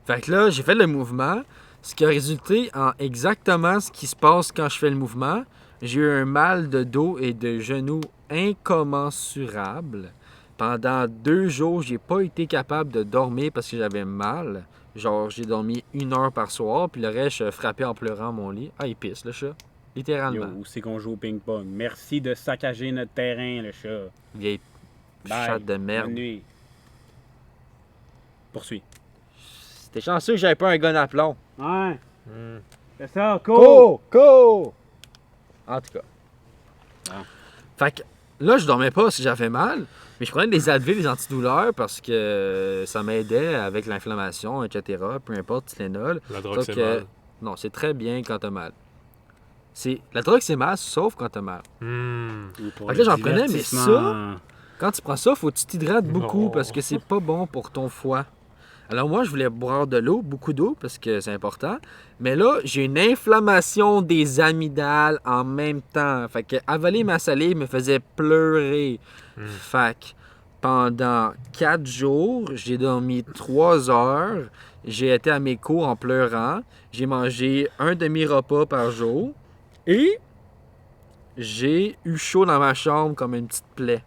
Fait que là, j'ai fait le mouvement, ce qui a résulté en exactement ce qui se passe quand je fais le mouvement. J'ai eu un mal de dos et de genoux incommensurable. Pendant 2 jours, j'ai pas été capable de dormir parce que j'avais mal. Genre, j'ai dormi 1 heure par soir, puis le reste, je frappais en pleurant mon lit. Ah, il pisse, le chat. Littéralement. Yo, où c'est qu'on joue au ping-pong? Merci de saccager notre terrain, le chat. Vieille Bye. chatte de merde. Bonne nuit. Poursuis. T'es chanceux que j'avais pas un gun à plomb. Ouais, Hmm. c'est ça, cool! Go! En tout cas. Ah. Fait que là, je dormais pas si j'avais mal, mais je prenais des Advil, des antidouleurs parce que ça m'aidait avec l'inflammation, etc. Peu importe, Tylenol. La drogue, Sauf c'est que- mal. Non, c'est très bien quand t'as mal. La drogue, c'est mal, sauf quand t'as mal. Hmm. Fait que là, j'en prenais, mais ça- Quand tu prends ça, faut que tu t'hydrates beaucoup Non. parce que c'est pas bon pour ton foie. Alors moi, je voulais boire de l'eau, beaucoup d'eau, parce que c'est important. Mais là, j'ai une inflammation des amygdales en même temps. Fait que avaler ma salive me faisait pleurer. Fait que pendant 4 jours, j'ai dormi 3 heures. J'ai été à mes cours en pleurant. J'ai mangé un demi-repas par jour. Et j'ai eu chaud dans ma chambre comme une petite plaie.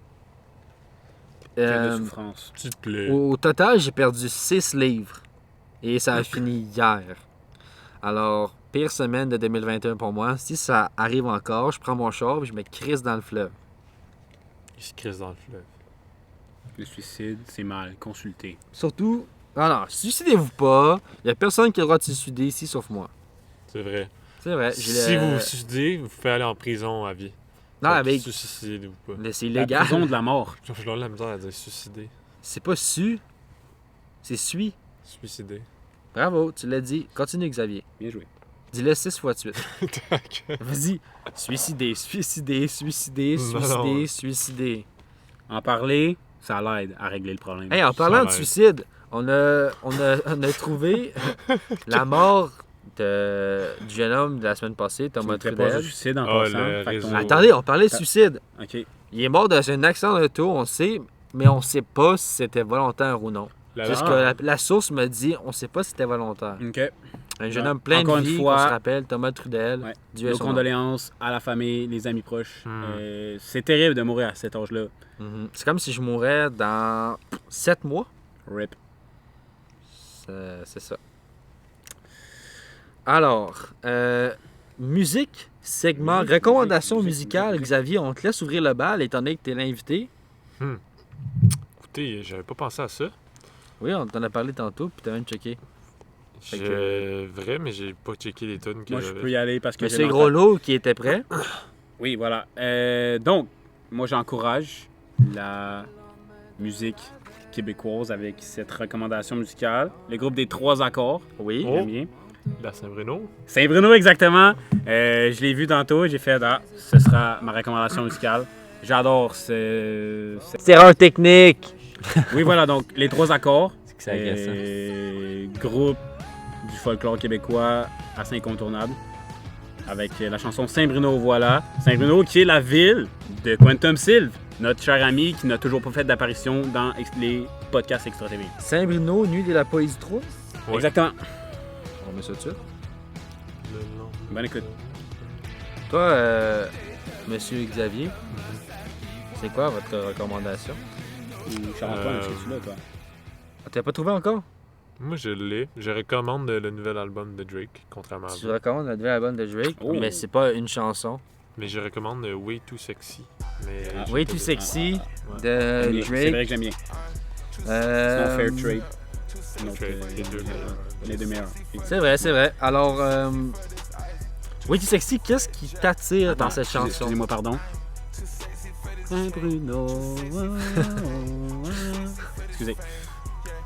Quelle Euh, souffrance. Tu te plais. au total, j'ai perdu 6 livres. Et ça a fini hier. Alors, pire semaine de 2021 pour moi. Si ça arrive encore, je prends mon char et je me crisse dans le fleuve. Il se crisse dans le fleuve. Le suicide, c'est mal. Consultez. Surtout, non, suicidez-vous pas. Il n'y a personne qui a le droit de se suicider ici sauf moi. C'est vrai. C'est vrai. Si vous vous suicidez, vous pouvez aller en prison à vie. Non, Fait que avec. Suicidez-vous pas. Mais c'est La illégal. prison de la mort. J'ai de la misère à dire suicider. C'est pas su. C'est suis. Suicider. Bravo, tu l'as dit. Continue, Xavier. Bien joué. Dis-le 6 fois de suite. Ta gueule. Vas-y. Suicider, suicider, suicider, Non, suicider, non. suicider. En parler, ça l'aide à régler le problème. Hey, en parlant de Ça l'aide. suicide, on a trouvé la mort du jeune homme de la semaine passée, Tu Thomas ne fais pas de Trudel. suicide en Ah, passant. le Fait que ton- réseau. Attendez, on parlait de suicide. OK. Il est mort dans un accident d'auto, on sait, mais on sait pas si c'était volontaire ou non. La Parce que la source me dit, on sait pas si c'était volontaire. OK. Un jeune Ouais. homme plein Encore de une vie, fois- qu'on se rappelle, Thomas Trudel. Ouais. Dieu ait Nos son nom. condoléances à la famille, les amis proches. Hmm. C'est terrible de mourir à cet âge-là. Mhm. C'est comme si je mourais dans 7 mois. RIP. C'est ça. Alors, musique, segment, recommandation musicale. Xavier, on te laisse ouvrir le bal étant donné que tu es l'invité. Écoutez, j'avais pas pensé à ça. Oui, on t'en a parlé tantôt, puis t'as même checké. Fait Vrai, mais j'ai pas checké les tunes que Moi, je j'avais. peux y aller parce que j'ai Monsieur Groslo qui était prêt. Oui, voilà. Donc, moi, j'encourage la musique québécoise avec cette recommandation musicale. Le groupe des 3 accords. Oui. Oh. J'aime bien. La Saint-Bruno. Saint-Bruno, exactement. Je l'ai vu tantôt. J'ai fait, ce sera ma recommandation musicale. J'adore C'est erreur technique. Oui, voilà, donc les 3 accords. C'est que c'est agressant. Groupe du folklore québécois assez incontournable. Avec la chanson Saint-Bruno, voilà. Saint-Bruno qui est la ville de Quantum Sylve, notre cher ami qui n'a toujours pas fait d'apparition dans les podcasts Extra TV. Saint-Bruno, Nuit de la Poésie 3. Ouais. Exactement. On met ça dessus. Le nom. Bonne écoute. Toi, Monsieur Xavier, c'est quoi votre recommandation? Charles-Antoine, est-ce que tu l'as, toi? Ah, t'as pas trouvé encore? Moi, je l'ai. Je recommande le nouvel album de Drake, contrairement à Tu vous. recommandes le nouvel album de Drake, Oh. mais c'est pas une chanson. Mais je recommande Way Too Sexy. Mais Ah. j'ai Way pas Too de- Sexy Ouais. de J'aime bien. C'est vrai Drake. que j'aime bien. Euh, Sinon, Fair Trade. Donc, Trade, les deux meilleurs. les deux meilleurs. C'est vrai, c'est vrai. Alors, Oui, tu sexy, qu'est-ce qui t'attire dans cette chanson? Excusez-moi, pardon. Bruno. Excusez.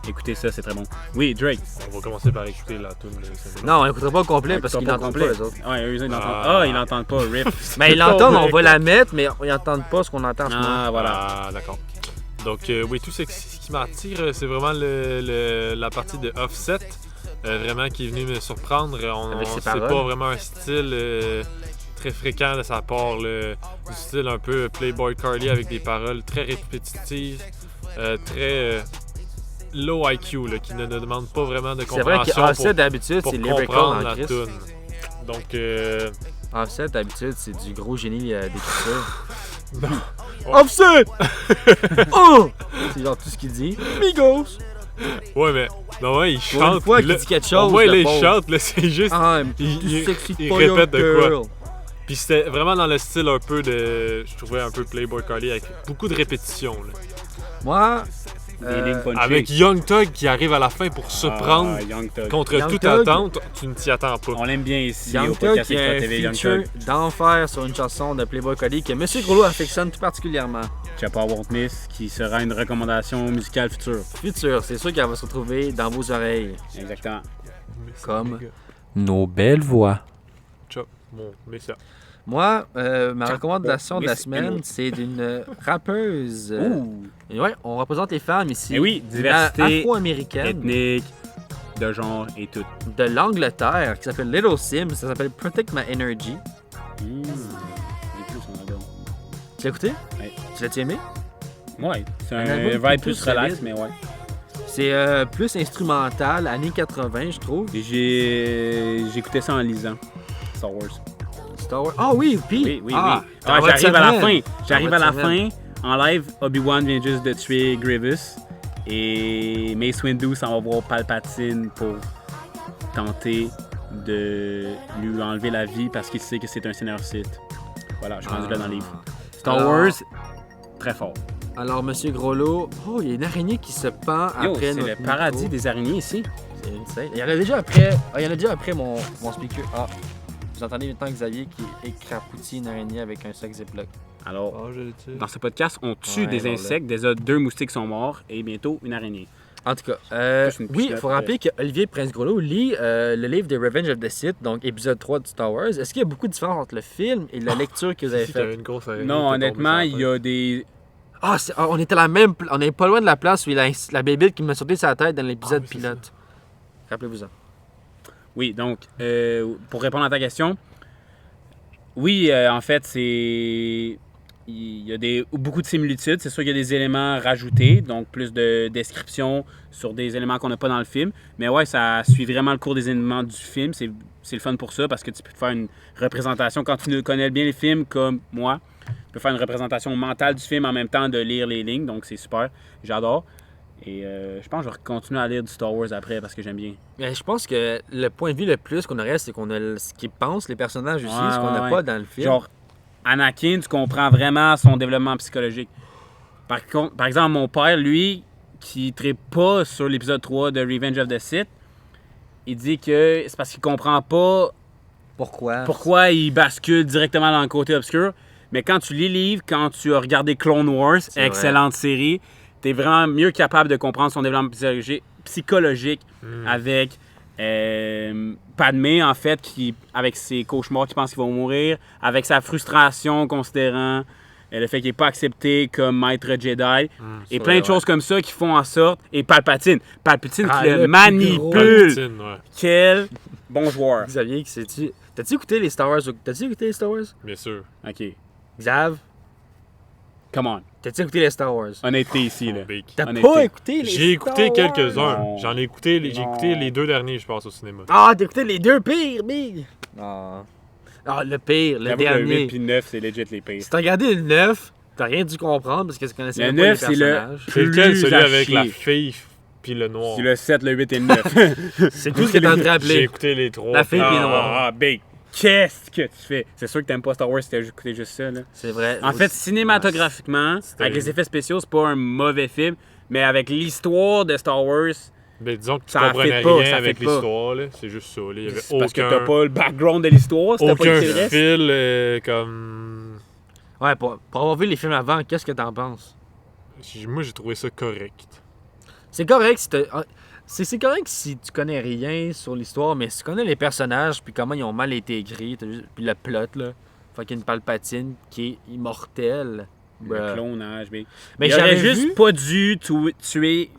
Écoutez ça, c'est très bon. Oui, Drake. On va commencer par écouter la tune de Saint-Denis. Non, on l'écoutera pas au complet Ouais, parce écoutons qu'ils pas l'entendent complet. pas, les autres. Ouais, eux, ils l'entendent. Ils l'entendent pas, RIP. Mais ils l'entendent, on va la mettre, mais ils n'entendent pas ce qu'on entend en ce moment. Ah, voilà. Ah, d'accord. Donc, oui, tout ce qui m'attire, c'est vraiment la partie de Offset, vraiment qui est venu me surprendre. Avec ses C'est paroles. pas vraiment un style très fréquent de sa part, du style un peu Playboy Carly avec des paroles très répétitives, très low IQ, là, qui ne demande pas vraiment de C'est vrai compréhension qu'Offset, d'habitude, pour c'est lyrical comprendre en la Christ. tune. Donc, Offset, d'habitude, c'est du gros génie d'écriture. non. Offset! Oh! C'est genre tout ce qu'il dit. Migos! Ouais, mais non, ouais, il Pour chante. une fois qu'il là, dit quelque au chose, moins, le là, il pauvre. chante, là, c'est juste. I'm Il- too il- sexy il for répète your de quoi. girl. Puis c'était vraiment dans le style un peu de. Je trouvais un peu Playboy Carly avec beaucoup de répétitions. Là. Moi, Des lignes punchées. Avec Young Thug qui arrive à la fin pour surprendre Ah, Young Thug. contre Young toute Thug. attente, tu ne t'y attends pas. On l'aime bien ici Young au Thug podcast qui a Extra un TV. Young feature Thug. d'enfer sur une chanson de Playboy Carly que M. Groslo affectionne tout particulièrement. Chapa Won't Miss qui sera une recommandation musicale future. Futur, c'est sûr qu'elle va se retrouver dans vos oreilles. Exactement. Comme- Nos belles voix. Chop, bon, mais ça. Moi, ma recommandation de la Miss semaine, Emerald. c'est d'une rappeuse. Ouh! Et ouais, on représente les femmes ici. Eh oui, diversité Afro-américaine ethnique, de genre et tout. de l'Angleterre qui s'appelle Little Sims. Ça s'appelle Protect My Energy. J'ai plus son album. Tu l'as écouté? Ouais. Tu l'as aimé? Ouais, c'est Un un album vibe plutôt plus relax, solide. mais ouais. C'est plus instrumental, années 80, je trouve. Et j'écoutais ça en lisant. Star Wars. Star Wars. Ah oui, puis. Oui, oui, ah, oui. dans votre J'arrive à la fin. semaine. J'arrive Dans à la votre fin. semaine. En live, Obi-Wan vient juste de tuer Grievous. Et Mace Windu s'en va voir Palpatine pour tenter de lui enlever la vie parce qu'il sait que c'est un Seigneur Sith. Voilà, je suis rendu là dans le livre. Star Alors- Wars, très fort. Alors, Monsieur Groslo, oh, il y a une araignée qui se pend Yo, après c'est notre le paradis micro. des araignées ici. C'est insane. Il y en a déjà après. Ah, il y en a déjà après mon speaker. Ah, vous entendez maintenant Xavier qui écrapoutit une araignée avec un sac Ziploc. Alors, Ah, je le tire. dans ce podcast, on tue Ouais, des voilà. insectes. Déjà, 2 moustiques sont morts et bientôt une araignée. En tout cas, Plus une oui, il piscine, faut rappeler que Olivier Prince-Groslo lit le livre de Revenge of the Sith, donc épisode 3 de Star Wars. Est-ce qu'il y a beaucoup de différence entre le film et la lecture que vous avez Si, t'avais faite? une grosse araignée Non, qui est honnêtement, tombée il sur y la a des. Ah, on était à la même on n'est pas loin de la place où il a la bébête qui m'a sauté sur la tête dans l'épisode Ah, oui, c'est pilote. Rappelez-vous ça. Oui, donc, pour répondre à ta question, oui, en fait, c'est. Il y a beaucoup de similitudes. C'est sûr qu'il y a des éléments rajoutés, donc plus de description sur des éléments qu'on n'a pas dans le film. Mais ouais, ça suit vraiment le cours des éléments du film. C'est le fun pour ça parce que tu peux te faire une représentation. Quand tu connais bien les films comme moi, tu peux faire une représentation mentale du film en même temps de lire les lignes. Donc c'est super. J'adore. Et je pense que je vais continuer à lire du Star Wars après parce que j'aime bien. Mais je pense que le point de vue le plus qu'on aurait, c'est qu'on a ce qu'ils pensent les personnages aussi, Ouais, ce qu'on n'a ouais, pas ouais. dans le film. Genre, Anakin, tu comprends vraiment son développement psychologique. Par exemple, mon père, lui, qui ne trippe pas sur l'épisode 3 de Revenge of the Sith, il dit que c'est parce qu'il comprend pas pourquoi il bascule directement dans le côté obscur. Mais quand tu lis le livre, quand tu as regardé Clone Wars, C'est excellente série, tu es vraiment mieux capable de comprendre son développement psychologique avec Padmé, en fait, qui, avec ses cauchemars qui pense qu'il va mourir, avec sa frustration considérant le fait qu'il n'est pas accepté comme maître Jedi, et plein de choses comme ça qui font en sorte. Et Palpatine qui le le plus manipule. gros. Palpatine, ouais, Quel bon joueur. Xavier, qui sais-tu? T'as-tu écouté les Star Wars? T'as-tu écouté les Star Wars? bien sûr. OK, Xav, come on. t'as-tu écouté les Star Wars? Honnêteté ici, là. Big. T'as honnêteté. pas écouté les J'ai écouté Star Wars? quelques-uns. Non. J'ai écouté Non. les 2 derniers, je pense, au cinéma. Ah, t'as écouté les deux pires, big! Ah, le pire, le J'avoue que le 8 dernier. puis le 9, c'est legit les pires. Si t'as regardé le 9, t'as rien dû comprendre parce que tu connaissais Le même pas 9, les c'est le- personnages. C'est lequel, Plus celui à avec la chier. fille puis le noir? C'est le 7, le 8 et le 9. C'est tout ce que t'as te J'ai rappeler. écouté les 3. La fille puis le noir. Ah, big. Qu'est-ce que tu fais? C'est sûr que t'aimes pas Star Wars si t'as juste écouté juste ça, là. C'est vrai. En fait, cinématographiquement, C'était- avec les effets spéciaux, c'est pas un mauvais film, mais avec l'histoire de Star Wars, Ben, disons que tu Ça comprenais fit pas, rien ça avec fit pas. l'histoire, là. C'est juste ça, là. Il y avait C'est parce que t'as aucun, pas le background de l'histoire, c'était pas aucun écrit le reste. fil comme... Ouais, pour avoir vu les films avant, qu'est-ce que t'en penses? Moi, j'ai trouvé ça correct. C'est correct si c'est correct si tu connais rien sur l'histoire, mais si tu connais les personnages puis comment ils ont mal été écrits, puis le plot, là. Fucking Palpatine qui est immortel. Le Bruh. clonage, mais Mais il aurait j'avais juste vu... pas dû tuer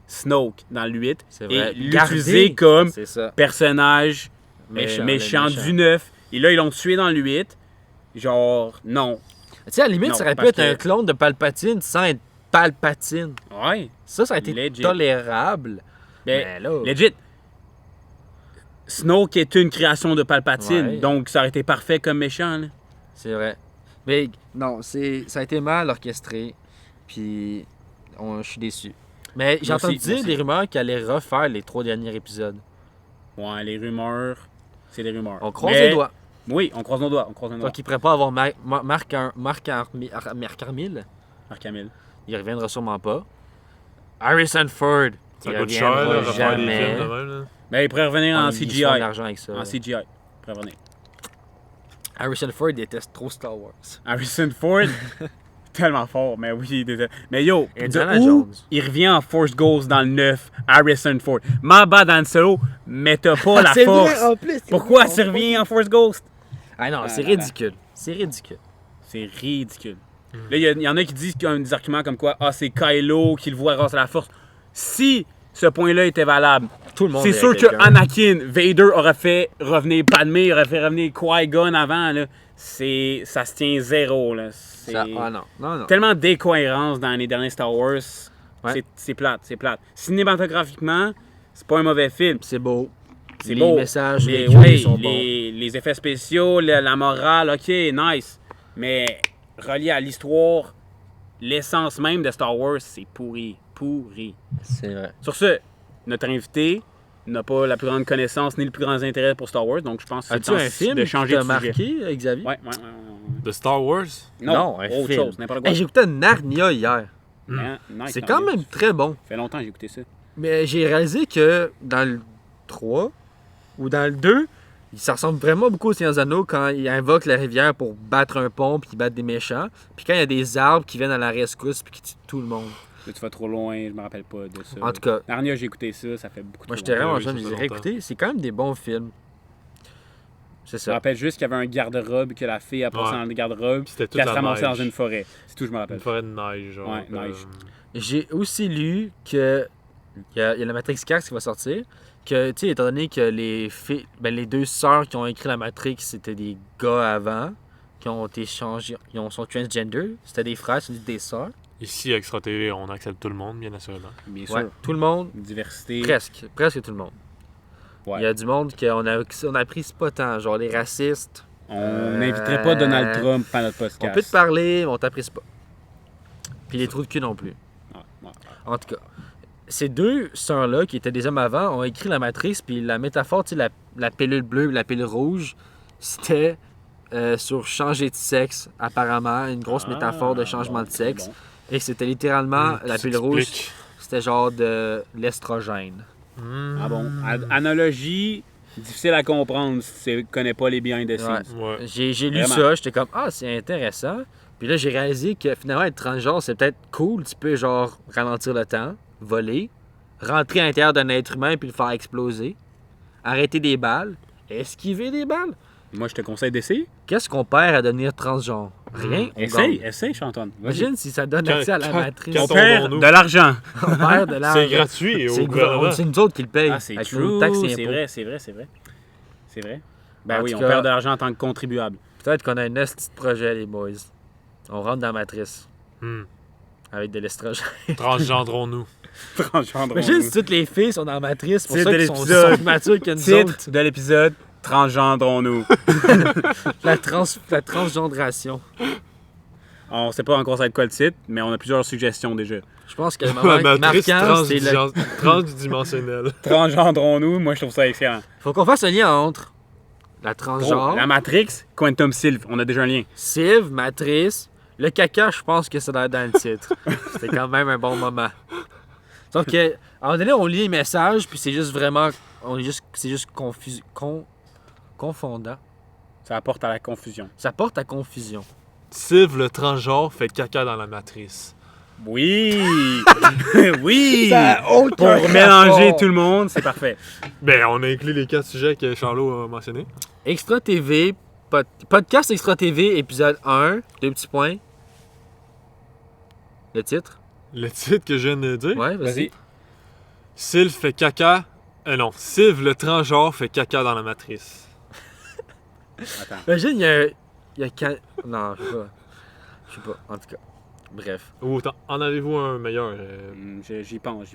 Snoke dans le 8 C'est vrai. et l'utiliser comme C'est ça. personnage Méchant, méchant le méchant. du 9. Et là, ils l'ont tué dans le 8. Genre, non. Tu sais, à la limite, Non, ça aurait pu parce être que- un clone de Palpatine sans être Palpatine. Ouais. Ça aurait été Legit. tolérable. Ben, Mais là... legit. Snoke est une création de Palpatine, Ouais. donc ça aurait été parfait comme méchant. Là. C'est vrai. Mais non, ça a été mal orchestré. Puis je suis déçu. Mais j'ai Moi entendu aussi, moi dire aussi. des rumeurs qu'elle allait refaire les 3 derniers épisodes. Ouais, les rumeurs, c'est des rumeurs. On croise Mais- les doigts. Oui, on croise nos doigts. On croise nos doigts. Toi qui prépare à avoir Marc Hamill, Marc Hamill. il reviendra sûrement pas. Harrison Ford, Ça il coûte cher, là, reviendra refaire des jamais. films de même, là. Ben, il pourrait revenir en Ils se font de CGI. l'argent avec ça. En CGI. Il pourrait revenir. Harrison Ford déteste trop Star Wars. Harrison Ford, tellement fort, mais oui, il était... Mais yo, Indiana de où Jones. il revient en Force Ghost dans le 9, Harrison Ford. Ma bad dans le solo, mais t'as pas la C'est force. vrai, en plus, c'est Pourquoi vrai, tu reviens en Force Ghost? Ah non, c'est là, là. ridicule. C'est ridicule. C'est ridicule. Là, il y en a qui disent qu'il y a des arguments comme quoi, ah, c'est Kylo qui le voit grâce à la force. Si ce point-là était valable, Tout le monde c'est est sûr avec que quelqu'un. Anakin, Vader aurait fait revenir Padmé, aurait fait revenir Qui-Gon avant. Là. Ça se tient zéro. Là. C'est Ah non, non, non. tellement d'incohérences dans les derniers Star Wars. Ouais. C'est plate, c'est plate. Cinématographiquement, c'est pas un mauvais film. C'est beau. C'est Les beau. messages Les, véhiculés ouais, sont bons. les effets spéciaux, la morale, ok, nice. Mais relié à l'histoire, l'essence même de Star Wars, c'est pourri. Pourri. C'est vrai. Sur ce, notre invité n'a pas la plus grande connaissance ni le plus grand intérêt pour Star Wars, donc je pense que c'est As-tu temps un film de qui changer t'a de sujet. marqué, Xavier? Ouais. De Star Wars? Non, un autre film. chose, n'importe quoi. Hey, j'ai écouté Narnia hier. Hein, nice, C'est tant quand mieux. même très bon. Ça fait longtemps que j'ai écouté ça. Mais j'ai réalisé que dans le 3 ou dans le 2, ça ressemble vraiment beaucoup au Seigneur des Anneaux quand il invoque la rivière pour battre un pont puis battre des méchants. Puis quand il y a des arbres qui viennent à la rescousse puis qui tuent tout le monde. Là, tu vas trop loin, je me rappelle pas de ça. En tout cas, Narnia, j'ai écouté ça, ça fait beaucoup moi trop j'étais longtemps. vraiment oui, jeune, ça je fait les ai réécoutés. C'est quand même des bons films. C'est Je me ça. rappelle juste qu'il y avait un garde-robe, que la fille a passé Ouais. dans le garde-robe, Puis c'était toute puis elle se la ramassait dans neige. une forêt. C'est tout, je me rappelle. Une forêt de neige, genre. Ouais, neige. J'ai aussi lu que il y a la Matrix 4 qui va sortir. Que, tu sais, étant donné que les deux sœurs qui ont écrit la Matrix, c'était des gars avant, qui ont été changés, sont transgender. C'était des frères, c'est des sœurs. Ici, à Extra TV, on accepte tout le monde, bien assurément. Bien sûr. Ouais, tout le monde, Diversité. presque tout le monde. Ouais. Il y a du monde qu'on a pris ce pas tant, genre les racistes. On n'inviterait pas Donald Trump à notre podcast. On peut te parler, mais on t'apprécie pas. Puis les trous de cul non plus. Ouais. En tout cas, ces deux sœurs-là, qui étaient des hommes avant, ont écrit la matrice, puis la métaphore, tu sais, la pilule bleue, la pilule rouge, c'était sur changer de sexe, apparemment, une grosse métaphore de changement de sexe. Bon. Et que c'était littéralement, la pilule rouge, Explique. c'était genre de l'estrogène. Ah bon. Analogie, difficile à comprendre si tu connais pas les behind the scenes. Ouais. Ouais. J'ai lu Vraiment. ça, j'étais comme, ah, c'est intéressant. Puis là, j'ai réalisé que finalement, être transgenre, c'est peut-être cool. Tu peux, genre, ralentir le temps, voler, rentrer à l'intérieur d'un être humain puis le faire exploser, arrêter des balles, esquiver des balles. Moi, je te conseille d'essayer. Qu'est-ce qu'on perd à devenir transgenre? Rien. On gagne. Essaye, Chanton. Vas-y. Imagine si ça donne Quand- accès à la quand- matrice. quand On perd tombons-nous. de l'argent. On perd de l'argent. C'est gratuit C'est au gouvernement. c'est nous autres qui le payent. Ah, c'est avec true. nos taxes et C'est impôts. vrai, c'est vrai, c'est vrai. C'est vrai. Ben En oui, tout on cas- perd de l'argent en tant que contribuable. Peut-être qu'on a un petit projet, les boys. On rentre dans la matrice Hmm. avec de l'estrogène. Transgendrons-nous. Imagine si toutes les filles sont dans la matrice, pour Titre ça de qu'ils sont l'épisode. plus matures que nous autres. Titre de l'épisode, transgendrons-nous. La transgendration. On sait pas encore ça va être quoi le titre, mais on a plusieurs suggestions déjà. Je pense que le La moment matrice marquant, c'est le... transdimensionnelle. Transgendrons-nous, moi je trouve ça excellent. Faut qu'on fasse un lien entre la Oh, transgenre, la Matrix, Quantum Sylve, on a déjà un lien. Civ, matrice, le caca, je pense que ça doit être dans le titre. C'était quand même un bon moment. Sauf que, à un moment donné, on lit les messages, puis c'est juste vraiment. C'est juste confondant. Ça apporte à la confusion. Ça porte à confusion. Sylve le transgenre fait caca dans la matrice. Oui! Oui! aucun Pour mélanger tout le monde, c'est parfait. Ben, on a inclus les 4 sujets que Charlot a mentionnés. Extra TV, podcast Extra TV, épisode 1, 2 petits points. Le titre? Le titre que je viens de dire. Ouais, vas-y. Vas-y. Sylve fait caca. Non, Sylve le transgenre fait caca dans la matrice. Attends. Imagine, il y a. Non, je sais pas. Je sais pas, en tout cas. Bref. Ou en avez-vous un meilleur? J'y pense.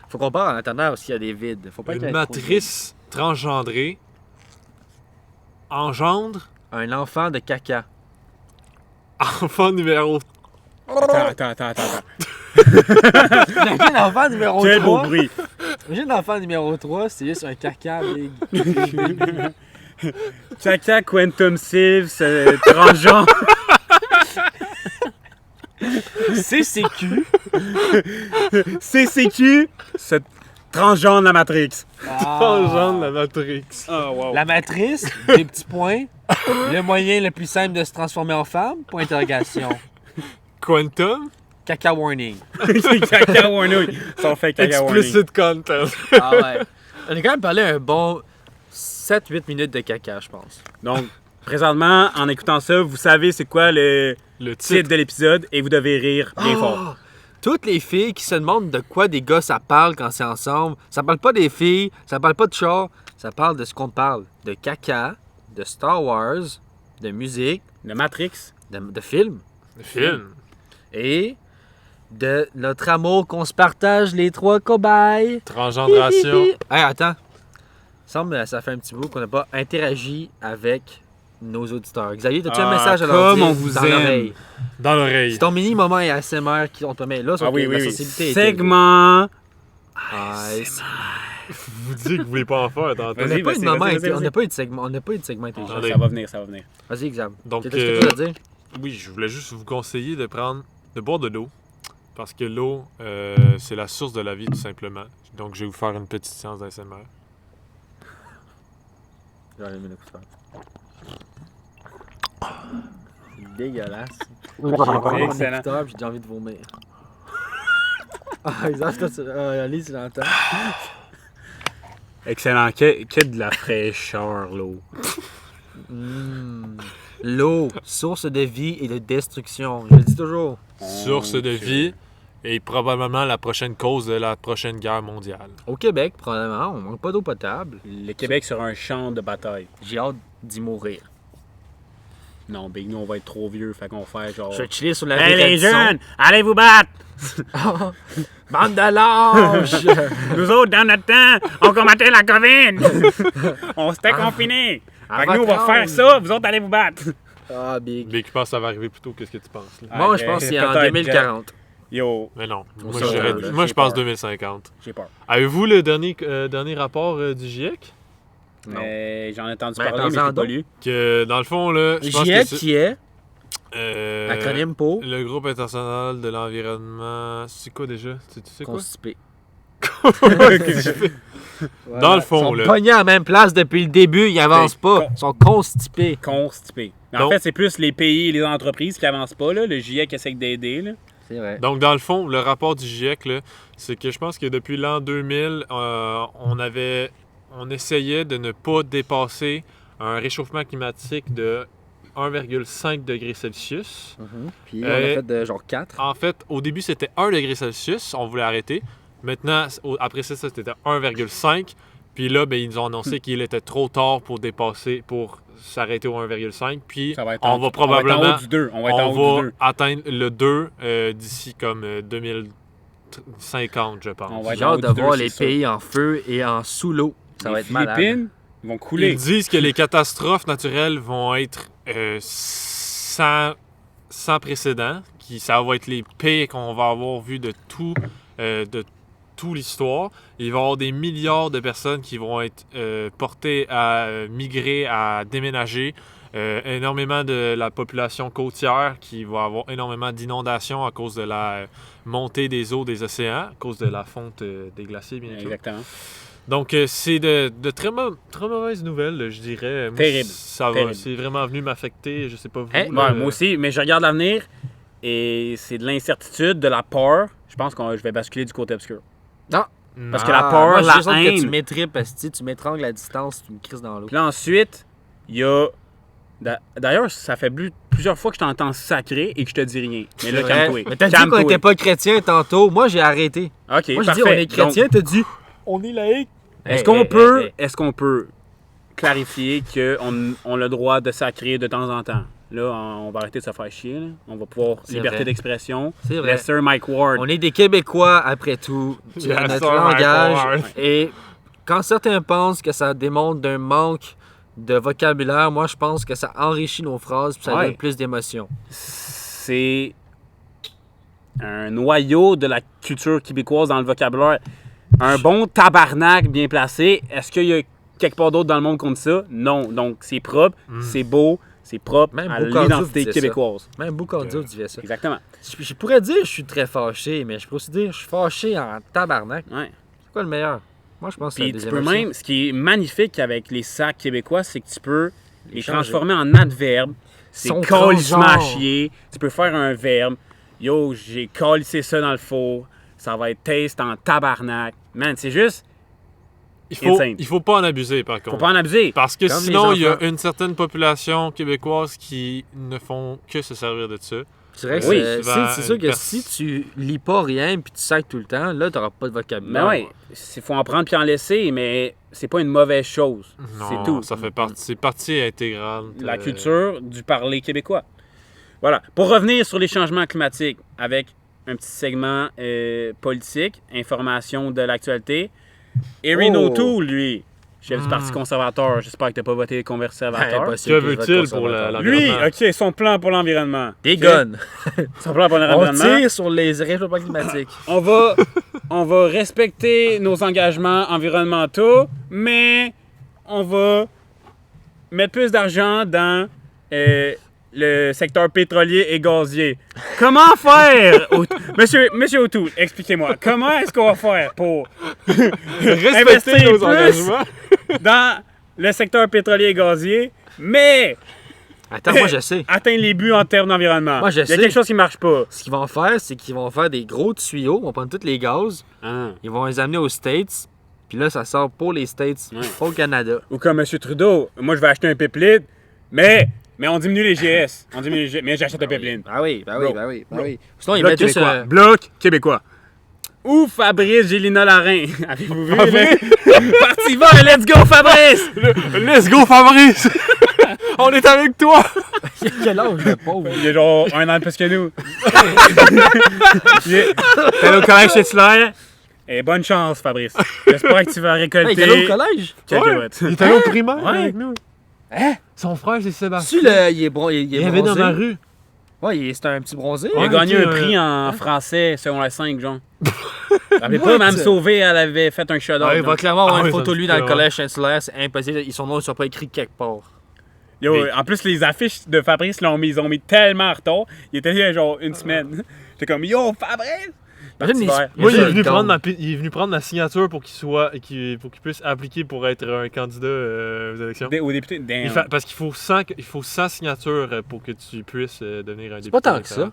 Faut qu'on parle en attendant aussi, il y a des vides. Faut pas qu'il y Une ait matrice transgendrée engendre un enfant de caca. enfant numéro... Attends. Imagine l'enfant numéro Quel beau 3. bruit. Imagine l'enfant numéro 3, c'est juste un caca big. Caca Quantum Sylve, c'est transgenre. CCQ. CCQ, c'est transgenre la Matrix. Transgenre la matrix. Oh, wow. La matrice, des petits points. Le moyen le plus simple de se transformer en femme, point d'interrogation. Quantum. Caca warning. Caca warning. Ça en fait caca warning. Explicit content. Ah ouais. On a quand même parlé un bon 7-8 minutes de caca, je pense. Donc, présentement, en écoutant ça, vous savez c'est quoi le Le titre titre. de l'épisode et vous devez rire bien fort. Toutes les filles qui se demandent de quoi des gars ça parle quand c'est ensemble, ça parle pas des filles, ça parle pas de char, ça parle de ce qu'on parle. De caca, de Star Wars, de musique, Le Matrix. de films Le film. et de notre amour qu'on se partage les trois cobayes. Transgendration. Hey, attends. Il semble que ça fait un petit bout qu'on n'a pas interagi avec nos auditeurs. Xavier, t'as-tu un Ah, message à leur comme dire on vous dans aime. l'oreille? Dans l'oreille. C'est ton mini moment ASMR qu'on te met là. Ah oui, la oui. sensibilité est Segment. élevée. Vous dites que vous voulez pas en faire tantôt. On Vas-y, n'a pas eu de moment, vas-y. on n'a pas eu de segment, on n'a pas eu de segment intelligent. Attendez. Ça va venir. Vas-y, Xav. Donc, Qu'est-ce que tu as à dire? oui, je voulais juste vous conseiller de boire de l'eau. Parce que l'eau, c'est la source de la vie, tout simplement. Donc, je vais vous faire une petite séance d'ASMR. J'enlève mes écouteurs. C'est dégueulasse. Excellent. Écouteur, puis j'ai envie de vomir. Ah, Xav, toi, Alice, tu l'entends? Excellent. Que de la fraîcheur, l'eau. L'eau, source de vie et de destruction. Je le dis toujours. Source de vie et probablement la prochaine cause de la prochaine guerre mondiale. Au Québec, probablement, on manque pas d'eau potable. Le Québec sera un champ de bataille. J'ai hâte d'y mourir. Non, Big, nous, on va être trop vieux, fait qu'on va faire genre... Je vais chiller sur la Hey, les Radisson. jeunes, allez vous battre! Bande de lâches! Nous autres, dans notre temps, on combattait la COVID! On s'était confinés! Fait que nous, on va faire ça, vous autres, allez vous battre! Ah, big. Mais je pense que ça va arriver plus tôt que ce que tu penses. Là. Moi, je pense que c'est en peut-être, 2040. Yo, Mais non, On moi, sait je, pas, moi, j'ai je pense peur. 2050. j'ai peur. Avez-vous le dernier rapport du GIEC? Mais j'en ai entendu Ben, parler, mais je attends-en l'ai pas donc. lu. Que dans le fond, là, je pense GIEC que c'est... qui est acronyme acronyme pour Le groupe international de l'environnement... C'est quoi déjà? Tu sais quoi? constipé. Dans le fond, Ils sont là. pognés à la même place depuis le début, ils avancent pas. Ils sont constipés. Constipé. En Donc- fait, c'est plus les pays et les entreprises qui avancent pas, là. Le GIEC essaie d'aider, là. C'est vrai. Donc, dans le fond, le rapport du GIEC, là, c'est que je pense que depuis l'an 2000, on essayait de ne pas dépasser un réchauffement climatique de 1,5 degré Celsius. Puis on a Euh, fait de genre 4. En fait, au début, c'était 1 degré Celsius. On voulait arrêter. Maintenant, après ça, c'était 1,5. Puis là, ben, ils nous ont annoncé qu'il était trop tard pour s'arrêter au 1,5. Puis Ça va être on va en probablement haut du 2. On va être en haut on du va 2. atteindre le 2 d'ici comme 2050, je pense. On va être J'ai en haut hâte de du 2, voir c'est les sûr. pays en feu et en sous l'eau. Ça va Les être malade. Philippines vont couler. Ils disent que les catastrophes naturelles vont être sans précédent, ça va être les pires qu'on va avoir vu de toute l'histoire. Il va y avoir des milliards de personnes qui vont être portées à migrer, à déménager. énormément de la population côtière qui va avoir énormément d'inondations à cause de la montée des eaux des océans, à cause de la fonte des glaciers, bien sûr. Exactement. Donc, c'est de très mauvaises nouvelles, je dirais. Moi, Terrible. Ça va, Terrible. c'est vraiment venu m'affecter, je sais pas vous. Ouais, là, moi aussi, mais je regarde l'avenir et c'est de l'incertitude, de la peur. Je pense que je vais basculer du côté obscur. Non. Parce que la peur, moi, la je sens que tu haine. m'étripes, esti, tu m'étrangles à distance, tu me crises dans l'eau. Puis là, ensuite, il y a... D'ailleurs, ça fait plusieurs fois que je t'entends sacrer et que je te dis rien. Mais là, calme-toi. Mais t'as dit qu'on Calme-toi. n'était pas chrétien tantôt. Moi, j'ai arrêté. OK, Moi, je parfait. dis on est chrétien, t'as dit On est laïque. Est-ce qu'on peut clarifier qu'on a le droit de sacrer de temps en temps? Là, on va arrêter de se faire chier. Là. On va pouvoir... C'est Liberté vrai. d'expression. C'est vrai. Yes, sir, Mike Ward. On est des Québécois après tout. C'est Yes, notre sir, Mike langage. Ward. Et quand certains pensent que ça démontre d'un manque de vocabulaire, moi, je pense que ça enrichit nos phrases et ça Ouais. donne plus d'émotion. C'est un noyau de la culture québécoise dans le vocabulaire. Un bon tabarnak bien placé, est-ce qu'il y a quelque part d'autre dans le monde qu'on dit ça? Non. Donc, c'est propre, c'est beau, c'est propre Même à Boucardio l'identité disait ça. québécoise. Même Boucardio disait ça. Exactement. Je pourrais dire que je suis très fâché, mais je peux aussi dire que je suis fâché en tabarnak. Ouais. C'est quoi le meilleur? Moi, je pense que c'est Puis la tu deuxième peux option. même, ce qui est magnifique avec les sacs québécois, c'est que tu peux les changer. transformer en adverbes. C'est Son calissement à transgenre. chier. Tu peux faire un verbe. Yo, j'ai calissé ça dans le four. Ça va être taste en tabarnak. Man, c'est juste, Insane. Il faut pas en abuser, par faut contre. pas en abuser. Parce que Comme sinon, les il y a enfants. une certaine population québécoise qui ne font que se servir de ça. C'est vrai que Oui. c'est sûr que si tu lis pas rien puis tu sacs tout le temps, là, t'auras pas de Mais vocabulaire. ouais, il faut en prendre puis en laisser, mais c'est pas une mauvaise chose. Non, C'est tout. ça fait partie, c'est partie intégrale. La culture du parler québécois. Voilà. Pour revenir sur les changements climatiques avec un petit segment politique, information de l'actualité. Erin Oh. O'Toole, lui, chef du Parti conservateur, j'espère que tu n'as pas voté conservateur. Impossible Que que je vote veut-il pour conservateur. Lui, l'environnement? OK, son plan pour l'environnement. Des OK? guns. Son plan pour On l'environnement. tire sur les réchauffements climatiques. On va respecter nos engagements environnementaux, mais on va mettre plus d'argent dans le secteur pétrolier et gazier. Comment faire? Monsieur O'Toole, expliquez-moi. Comment est-ce qu'on va faire pour Respecter investir nos plus engagements. dans le secteur pétrolier et gazier, mais Attends, moi je sais. atteindre les buts en termes d'environnement? Moi, je Il y a sais. quelque chose qui marche pas. Ce qu'ils vont faire, c'est qu'ils vont faire des gros tuyaux, ils vont prendre tous les gaz, ils vont les amener aux States, puis là, ça sort pour les States, Ouais. pas au Canada. Ou comme M. Trudeau, moi je vais acheter un pipeline, mais on diminue les GS. On diminue les GS, mais j'achète un pipeline. Ah oui, bah Bro. oui, bah oui, bah Bro. oui. Sinon, ils Bloc mettent juste québécois. un... Bloc québécois. Ou Fabrice Gélina Larin. Avez-vous vu? Parti va, let's go Fabrice! Let's go, Fabrice! On est avec toi! Quel âge, le pauvre? Il est genre un an de plus que nous. T'es allé au collège Hitler. Et bonne chance, Fabrice. J'espère que tu vas Hey, récolter. il est allé au collège? cacahuètes. Il est allé au primaire Ouais. avec nous. Hein? Son frère, c'est Sébastien. Tu le... Il est bon, il est Il avait dans bronzé. ma rue. Ouais, c'est un petit bronzé. Il a Ouais, gagné ok, un prix en français selon la 5, genre. Elle avait What? pas, Mme Sauvé, elle avait fait un shout-out. Ah, il va clairement avoir Ah une oui, photo ça de lui se dans fait, le ouais. collège Saint-Hilaire, c'est impossible. Son nom ne sera pas écrit quelque part. Yo, Mais- en plus, les affiches de Fabrice ils ont mis tellement en retard. Il était là genre une semaine. J'étais comme, yo, Fabrice! Imagine, Parti vert. Moi, il est, ça, venu il prendre tombe. il est venu prendre ma signature pour pour qu'il puisse appliquer pour être un candidat aux élections. Au député, damn. Parce qu'il faut 100 signatures pour que tu puisses devenir un député. C'est pas tant que ça.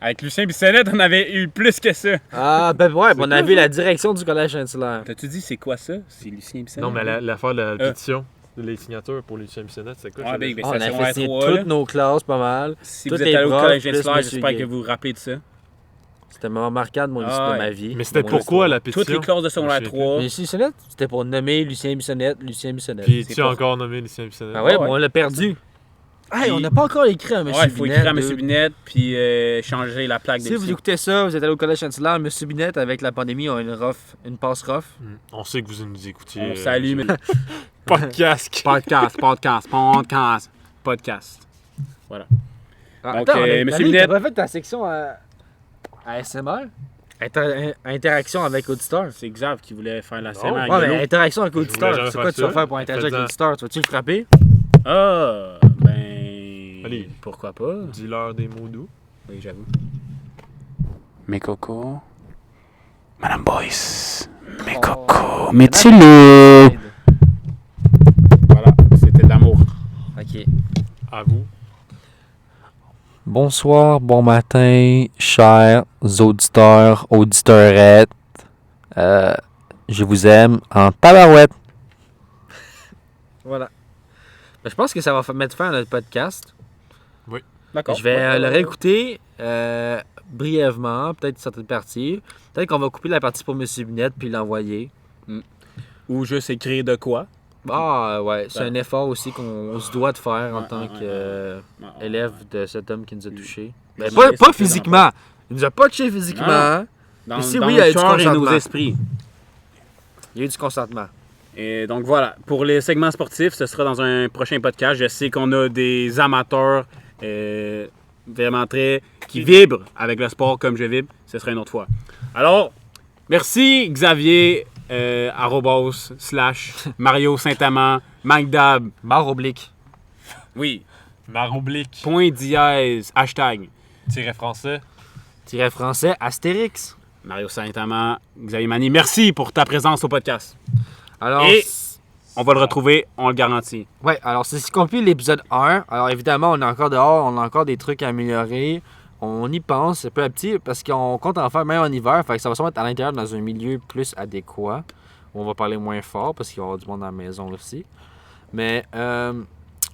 Avec Lucien Bissonnette, on avait eu plus que ça. Ah, ben ouais, on a vu la direction du collège Saint-Hilaire. T'as-tu dit c'est quoi ça? C'est Lucien Bissonnette? Non, mais l'affaire de la pétition, les signatures pour Lucien Bissonnette, c'est quoi? Ouais, ça? ben, On a c'est fait signer secondaire 3, toutes nos classes, pas mal. Si toutes vous êtes les allé au profs, collège plus Hitler, Monsieur j'espère Gay. que vous vous rappelez de ça. C'était un moment marquant de, Ah de ouais. ma vie. Mais c'était de mon pourquoi histoire. la pétition? Toutes les classes de secondaire Je sais 3. Mais Lucien Bissonnette, c'était pour nommer Lucien Bissonnette, Lucien Bissonnette. Puis C'est tu as pas- encore nommé Lucien Bissonnette. Ah ouais, Ouais. bon, on l'a perdu. Hey, on n'a pas encore écrit à M. Ouais, il faut Binet. écrire à M. dude. Binet puis changer la plaque de Si vous Lucien. écoutez ça, vous êtes allé au collège Saint-Hilaire, M. Binet, avec la pandémie, a une passe rough. On sait que vous nous écoutiez. On salue, mais... Podcast. Podcast. Voilà. Ah, Donc, attends, M. Danny, Binet- t'as pas fait ta section à ASMR? Interaction avec auditeur. C'est Xav qui voulait faire la Non. scène. Ouais, mais interaction avec voulais auditeur. jamais C'est quoi faire tu vas ça. faire pour interagir avec Fais-en. l'auditeur? Tu vas-tu le frapper? Ah, ben, Allez. Pourquoi pas? Dis-leur des mots doux. Oui, j'avoue. Mes cocos. Madame Boyce. Mes cocos. Mes petits loups. Voilà, c'était de l'amour. Ok. À vous. Bonsoir, bon matin, chers auditeurs, auditeurettes. Je vous aime en tabarouette. Voilà. Ben, je pense que ça va mettre fin à notre podcast. D'accord. Je vais le réécouter brièvement, peut-être certaines parties. Peut-être qu'on va couper la partie pour M. Binette puis l'envoyer. Ou juste écrire de quoi. Ah ouais, c'est Ben. un effort aussi qu'on se doit de faire en Ouais, tant ouais, qu'élève de cet homme qui nous a touchés. Ben, Oui, pas c'est plus physiquement. Il nous a pas touché physiquement. Dans, Ici, dans oui, il y nos a eu du cœurs et nos consentement. esprits. Il y a eu du consentement. Et donc voilà, pour les segments sportifs, ce sera dans un prochain podcast. Je sais qu'on a des amateurs vraiment qui vibrent avec le sport comme je vibre. Ce sera une autre fois. Alors, merci Xavier, @ Mario Saint-Amand, Magdab, Barre oblique. oui, Maroblique. point dièse, hashtag, Tiret français. Tiret français, Astérix. Mario Saint-Amand, Xavier Mani. Merci pour ta présence au podcast. Alors, Et- On va le retrouver, on le garantit. ouais, alors c'est ce qui conclut l'épisode 1. Alors évidemment, on est encore dehors, on a encore des trucs à améliorer. On y pense peu à petit parce qu'on compte en faire même en hiver. Fait que ça va sûrement être à l'intérieur dans un milieu plus adéquat. Où on va parler moins fort parce qu'il va y avoir du monde à la maison aussi. Mais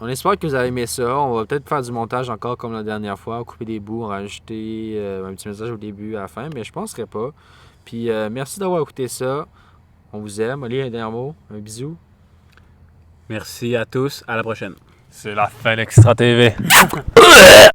on espère que vous avez aimé ça. On va peut-être faire du montage encore comme la dernière fois. Couper des bouts, rajouter un petit message au début, à la fin. Mais je penserais pas. Puis merci d'avoir écouté ça. On vous aime. Allez, un dernier mot. Un bisou. Merci à tous, à la prochaine. C'est la fin d'Extra TV.